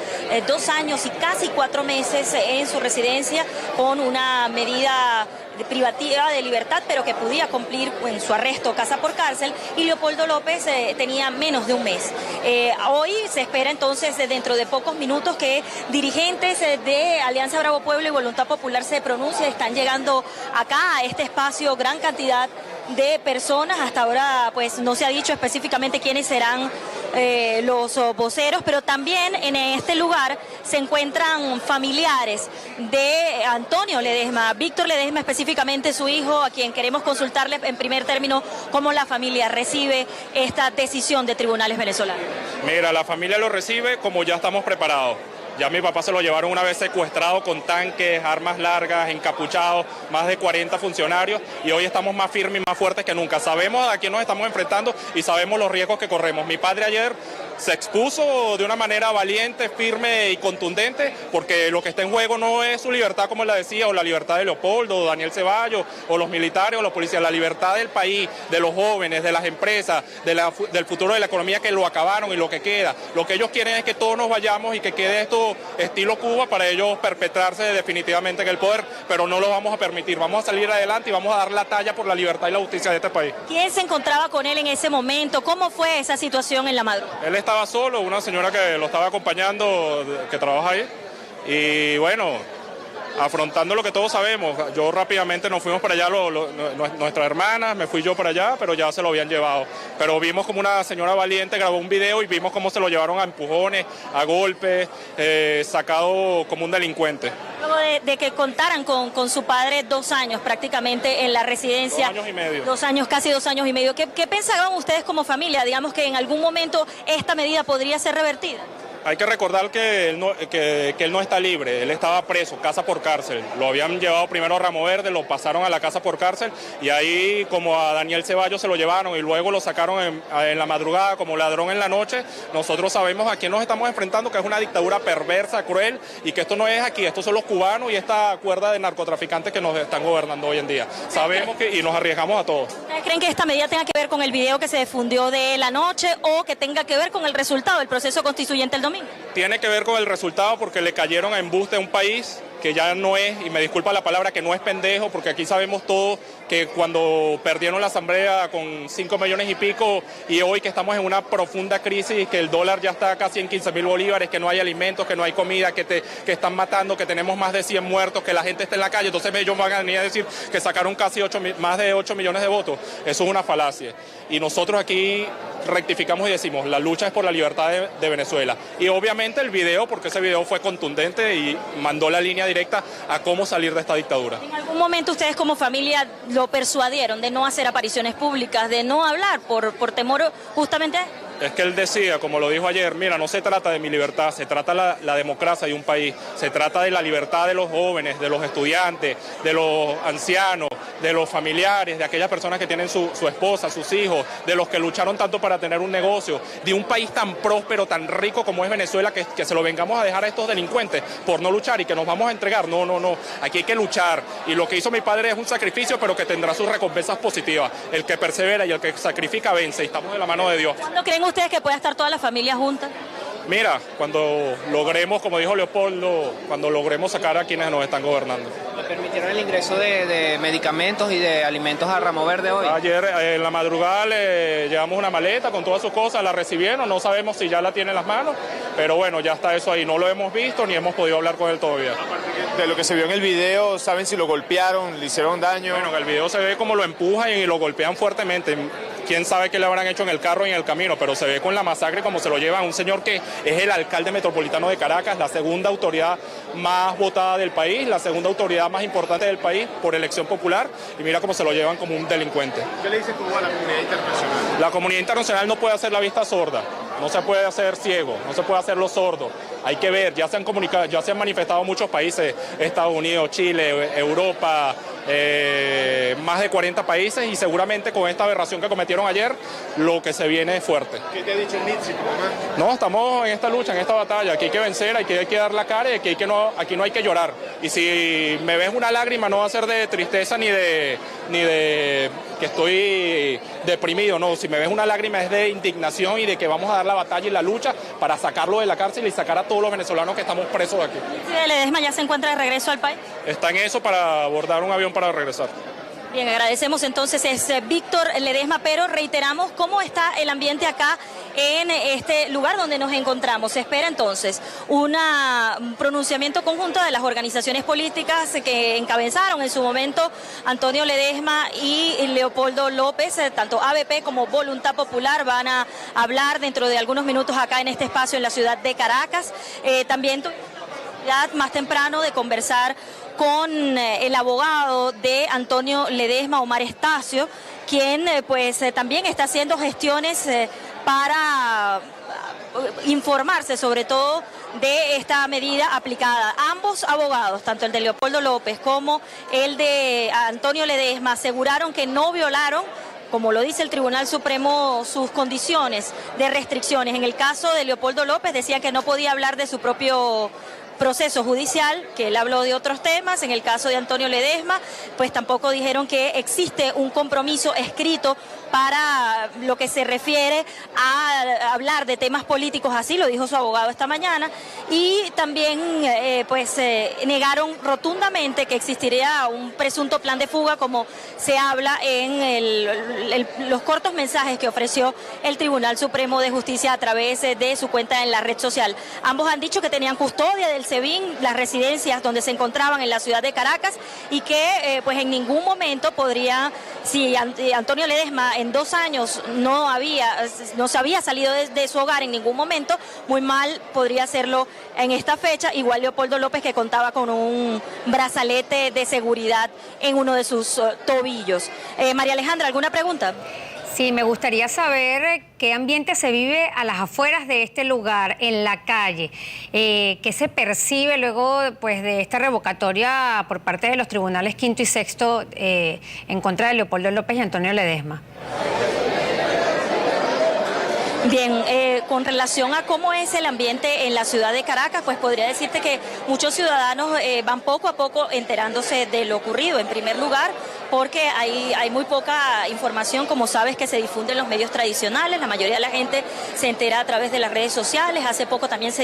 2 años y casi 4 meses en su residencia con una medida privativa de libertad, pero que podía cumplir en su arresto casa por cárcel, y Leopoldo López tenía menos de un mes. Hoy se espera entonces dentro de pocos minutos que dirigentes de Alianza Bravo Pueblo y Voluntad Popular se pronuncien. Están llegando acá a este espacio gran cantidad de personas. Hasta ahora pues no se ha dicho específicamente quiénes serán los voceros, pero también en este lugar se encuentran familiares de Antonio Ledesma, Víctor Ledesma específicamente, su hijo, a quien queremos consultarle en primer término cómo la familia recibe esta decisión de tribunales venezolanos. Mira, la familia lo recibe como ya estamos preparados. Ya mi papá se lo llevaron una vez secuestrado con tanques, armas largas, encapuchados, más de 40 funcionarios, y hoy estamos más firmes y más fuertes que nunca. Sabemos a quién nos estamos enfrentando y sabemos los riesgos que corremos. Mi padre ayer se expuso de una manera valiente, firme y contundente, porque lo que está en juego no es su libertad, como él la decía, o la libertad de Leopoldo, o Daniel Ceballos, o los militares, o los policías, la libertad del país, de los jóvenes, de las empresas, del futuro de la economía que lo acabaron y lo que queda. Lo que ellos quieren es que todos nos vayamos y que quede esto estilo Cuba para ellos perpetrarse definitivamente en el poder, pero no lo vamos a permitir. Vamos a salir adelante y vamos a dar la talla por la libertad y la justicia de este país. ¿Quién se encontraba con él en ese momento? ¿Cómo fue esa situación en la madrugada? Él estaba solo, una señora que lo estaba acompañando, que trabaja ahí, y bueno, afrontando lo que todos sabemos. Yo rápidamente nos fuimos para allá, nuestra hermana, me fui yo para allá, pero ya se lo habían llevado. Pero vimos como una señora valiente grabó un video y vimos cómo se lo llevaron a empujones, a golpes, sacado como un delincuente. Luego de que contaran con su padre 2 años prácticamente en la residencia. 2 años y medio. 2 años, casi 2 años y medio. ¿Qué pensaban ustedes como familia? Digamos que en algún momento esta medida podría ser revertida. Hay que recordar que él no está libre, él estaba preso, casa por cárcel. Lo habían llevado primero a Ramo Verde, lo pasaron a la casa por cárcel y ahí como a Daniel Ceballos se lo llevaron y luego lo sacaron en la madrugada como ladrón en la noche. Nosotros sabemos a quién nos estamos enfrentando, que es una dictadura perversa, cruel, y que esto no es aquí, estos son los cubanos y esta cuerda de narcotraficantes que nos están gobernando hoy en día. Sabemos y nos arriesgamos a todos. ¿Ustedes creen que esta medida tenga que ver con el video que se difundió de la noche o que tenga que ver con el resultado del proceso constituyente el domingo? Tiene que ver con el resultado porque le cayeron a embuste a un país que ya no es, y me disculpa la palabra, que no es pendejo, porque aquí sabemos todos que cuando perdieron la asamblea con 5 millones y pico y hoy que estamos en una profunda crisis, que el dólar ya está casi en 15.000 bolívares, que no hay alimentos, que no hay comida, que están matando, que tenemos más de 100 muertos, que la gente está en la calle, entonces ellos van a venir a decir que sacaron casi más de 8 millones de votos. Eso es una falacia. Y nosotros aquí rectificamos y decimos, la lucha es por la libertad de Venezuela. Y obviamente el video, porque ese video fue contundente y mandó la línea directa a cómo salir de esta dictadura. ¿En algún momento ustedes como familia lo persuadieron de no hacer apariciones públicas, de no hablar por temor justamente a esto? Es que él decía, como lo dijo ayer, mira, no se trata de mi libertad, se trata de la democracia de un país, se trata de la libertad de los jóvenes, de los estudiantes, de los ancianos, de los familiares, de aquellas personas que tienen su esposa, sus hijos, de los que lucharon tanto para tener un negocio, de un país tan próspero, tan rico como es Venezuela, que se lo vengamos a dejar a estos delincuentes por no luchar y que nos vamos a entregar. No, aquí hay que luchar. Y lo que hizo mi padre es un sacrificio, pero que tendrá sus recompensas positivas. El que persevera y el que sacrifica vence, y estamos de la mano de Dios. ¿Cuándo creen ustedes que pueda estar toda la familia junta? Mira, cuando logremos, como dijo Leopoldo, cuando logremos sacar a quienes nos están gobernando. ¿Le permitieron el ingreso de medicamentos y de alimentos a Ramo Verde hoy? Ayer en la madrugada le llevamos una maleta con todas sus cosas, la recibieron, no sabemos si ya la tiene en las manos, pero bueno, ya está eso ahí, no lo hemos visto ni hemos podido hablar con él todavía. De lo que se vio en el video, ¿saben si lo golpearon, le hicieron daño? Bueno, en el video se ve como lo empujan y lo golpean fuertemente. Quién sabe qué le habrán hecho en el carro y en el camino, pero se ve con la masacre como se lo llevan. Un señor que es el alcalde metropolitano de Caracas, la segunda autoridad más votada del país, la segunda autoridad más importante del país por elección popular, y mira cómo se lo llevan como un delincuente. ¿Qué le dice Cuba a la comunidad internacional? La comunidad internacional no puede hacer la vista sorda, no se puede hacer ciego, no se puede hacer los sordos. Hay que ver, ya se han manifestado muchos países, Estados Unidos, Chile, Europa, más de 40 países, y seguramente con esta aberración que cometieron ayer, lo que se viene es fuerte. ¿Qué te ha dicho el NITSI, mamá? No, estamos en esta lucha, en esta batalla, aquí hay que vencer, hay que dar la cara, y aquí no hay que llorar. Y si me ves una lágrima no va a ser de tristeza ni de que estoy deprimido, no, si me ves una lágrima es de indignación y de que vamos a dar la batalla y la lucha para sacarlo de la cárcel y sacar a todos los venezolanos que estamos presos de aquí. ¿Sí, Ledesma ya se encuentra de regreso al país? Está en eso para abordar un avión para regresar. Bien, agradecemos entonces, es Víctor Ledesma, pero reiteramos cómo está el ambiente acá en este lugar donde nos encontramos. Se espera entonces un pronunciamiento conjunto de las organizaciones políticas que encabezaron en su momento Antonio Ledesma y Leopoldo López, tanto ABP como Voluntad Popular van a hablar dentro de algunos minutos acá en este espacio en la ciudad de Caracas. También más temprano de conversar con el abogado de Antonio Ledesma, Omar Estacio, quien también está haciendo gestiones para informarse sobre todo de esta medida aplicada. Ambos abogados, tanto el de Leopoldo López como el de Antonio Ledesma, aseguraron que no violaron, como lo dice el Tribunal Supremo, sus condiciones de restricciones. En el caso de Leopoldo López decía que no podía hablar de su propio proceso judicial, que él habló de otros temas. En el caso de Antonio Ledesma, pues tampoco dijeron que existe un compromiso escrito para lo que se refiere a hablar de temas políticos, así lo dijo su abogado esta mañana, y también negaron rotundamente que existiría un presunto plan de fuga, como se habla en los cortos mensajes que ofreció el Tribunal Supremo de Justicia a través de su cuenta en la red social. Ambos han dicho que tenían custodia del SEBIN, las residencias donde se encontraban en la ciudad de Caracas, y que en ningún momento podría, si Antonio Ledesma en 2 años no se había salido de su hogar en ningún momento, muy mal podría hacerlo en esta fecha. Igual Leopoldo López, que contaba con un brazalete de seguridad en uno de sus tobillos. María Alejandra, ¿alguna pregunta? Sí, me gustaría saber qué ambiente se vive a las afueras de este lugar, en la calle. ¿Qué se percibe luego de esta revocatoria por parte de los tribunales quinto y sexto en contra de Leopoldo López y Antonio Ledesma? Bien, con relación a cómo es el ambiente en la ciudad de Caracas, pues podría decirte que muchos ciudadanos van poco a poco enterándose de lo ocurrido. En primer lugar, porque hay muy poca información, como sabes, que se difunde en los medios tradicionales. La mayoría de la gente se entera a través de las redes sociales. Hace poco también se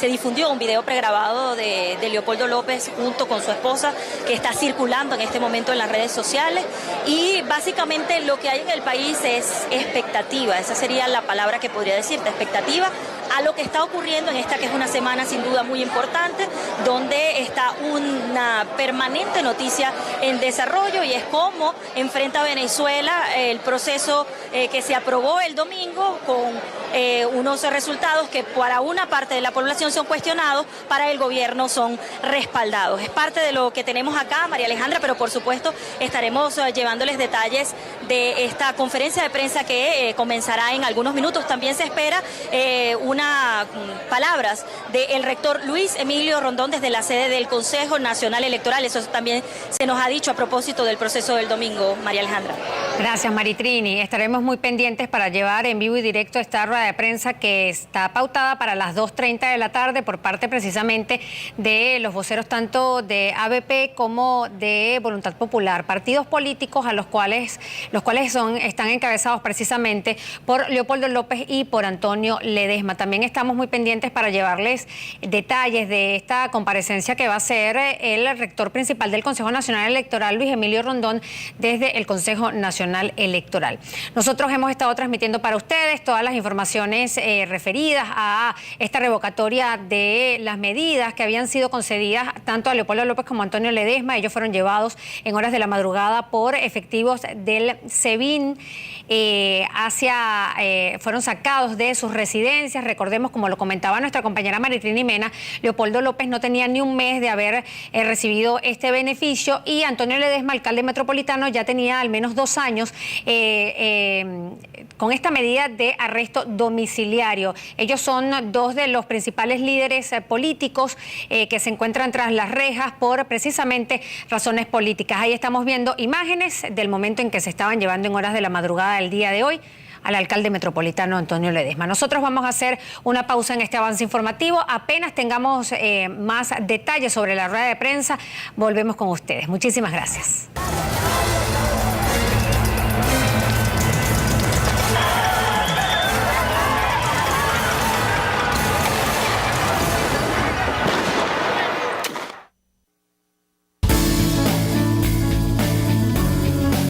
difundió un video pregrabado de Leopoldo López junto con su esposa, que está circulando en este momento en las redes sociales. Y básicamente lo que hay en el país es expectativa. Esa sería la palabra que podría decirte, expectativa a lo que está ocurriendo en esta, que es una semana sin duda muy importante, donde está una permanente noticia en desarrollo, y es cómo enfrenta Venezuela el proceso que se aprobó el domingo, con unos resultados que para una parte de la población son cuestionados, para el gobierno son respaldados. Es parte de lo que tenemos acá, María Alejandra, pero por supuesto estaremos llevándoles detalles de esta conferencia de prensa que comenzará en algunos minutos. También se espera palabras del rector Luis Emilio Rondón desde la sede del Consejo Nacional Electoral. Eso también se nos ha dicho a propósito del proceso del domingo, María Alejandra. Gracias, Maritrini. Estaremos muy pendientes para llevar en vivo y directo esta rueda de prensa que está pautada para las 2:30 de la tarde por parte precisamente de los voceros tanto de ABP como de Voluntad Popular, partidos políticos a los cuales están encabezados precisamente por Leopoldo López y por Antonio Ledesma. También estamos muy pendientes para llevarles detalles de esta comparecencia que va a hacer el rector principal del Consejo Nacional Electoral, Luis Emilio Rondón, desde el Consejo Nacional Electoral. Nosotros hemos estado transmitiendo para ustedes todas las informaciones referidas a esta revocatoria de las medidas que habían sido concedidas tanto a Leopoldo López como a Antonio Ledesma. Ellos fueron llevados en horas de la madrugada por efectivos del SEBIN fueron sacados de sus residencias. Recordemos, como lo comentaba nuestra compañera Maritrini Mena, Leopoldo López no tenía ni un mes de haber recibido este beneficio, y Antonio Ledesma, alcalde metropolitano, ya tenía al menos 2 años con esta medida de arresto domiciliario. Ellos son 2 de los principales líderes políticos que se encuentran tras las rejas por precisamente razones políticas. Ahí estamos viendo imágenes del momento en que se estaban llevando en horas de la madrugada del día de hoy al alcalde metropolitano Antonio Ledesma. Nosotros vamos a hacer una pausa en este avance informativo. Apenas tengamos más detalles sobre la rueda de prensa, volvemos con ustedes. Muchísimas gracias.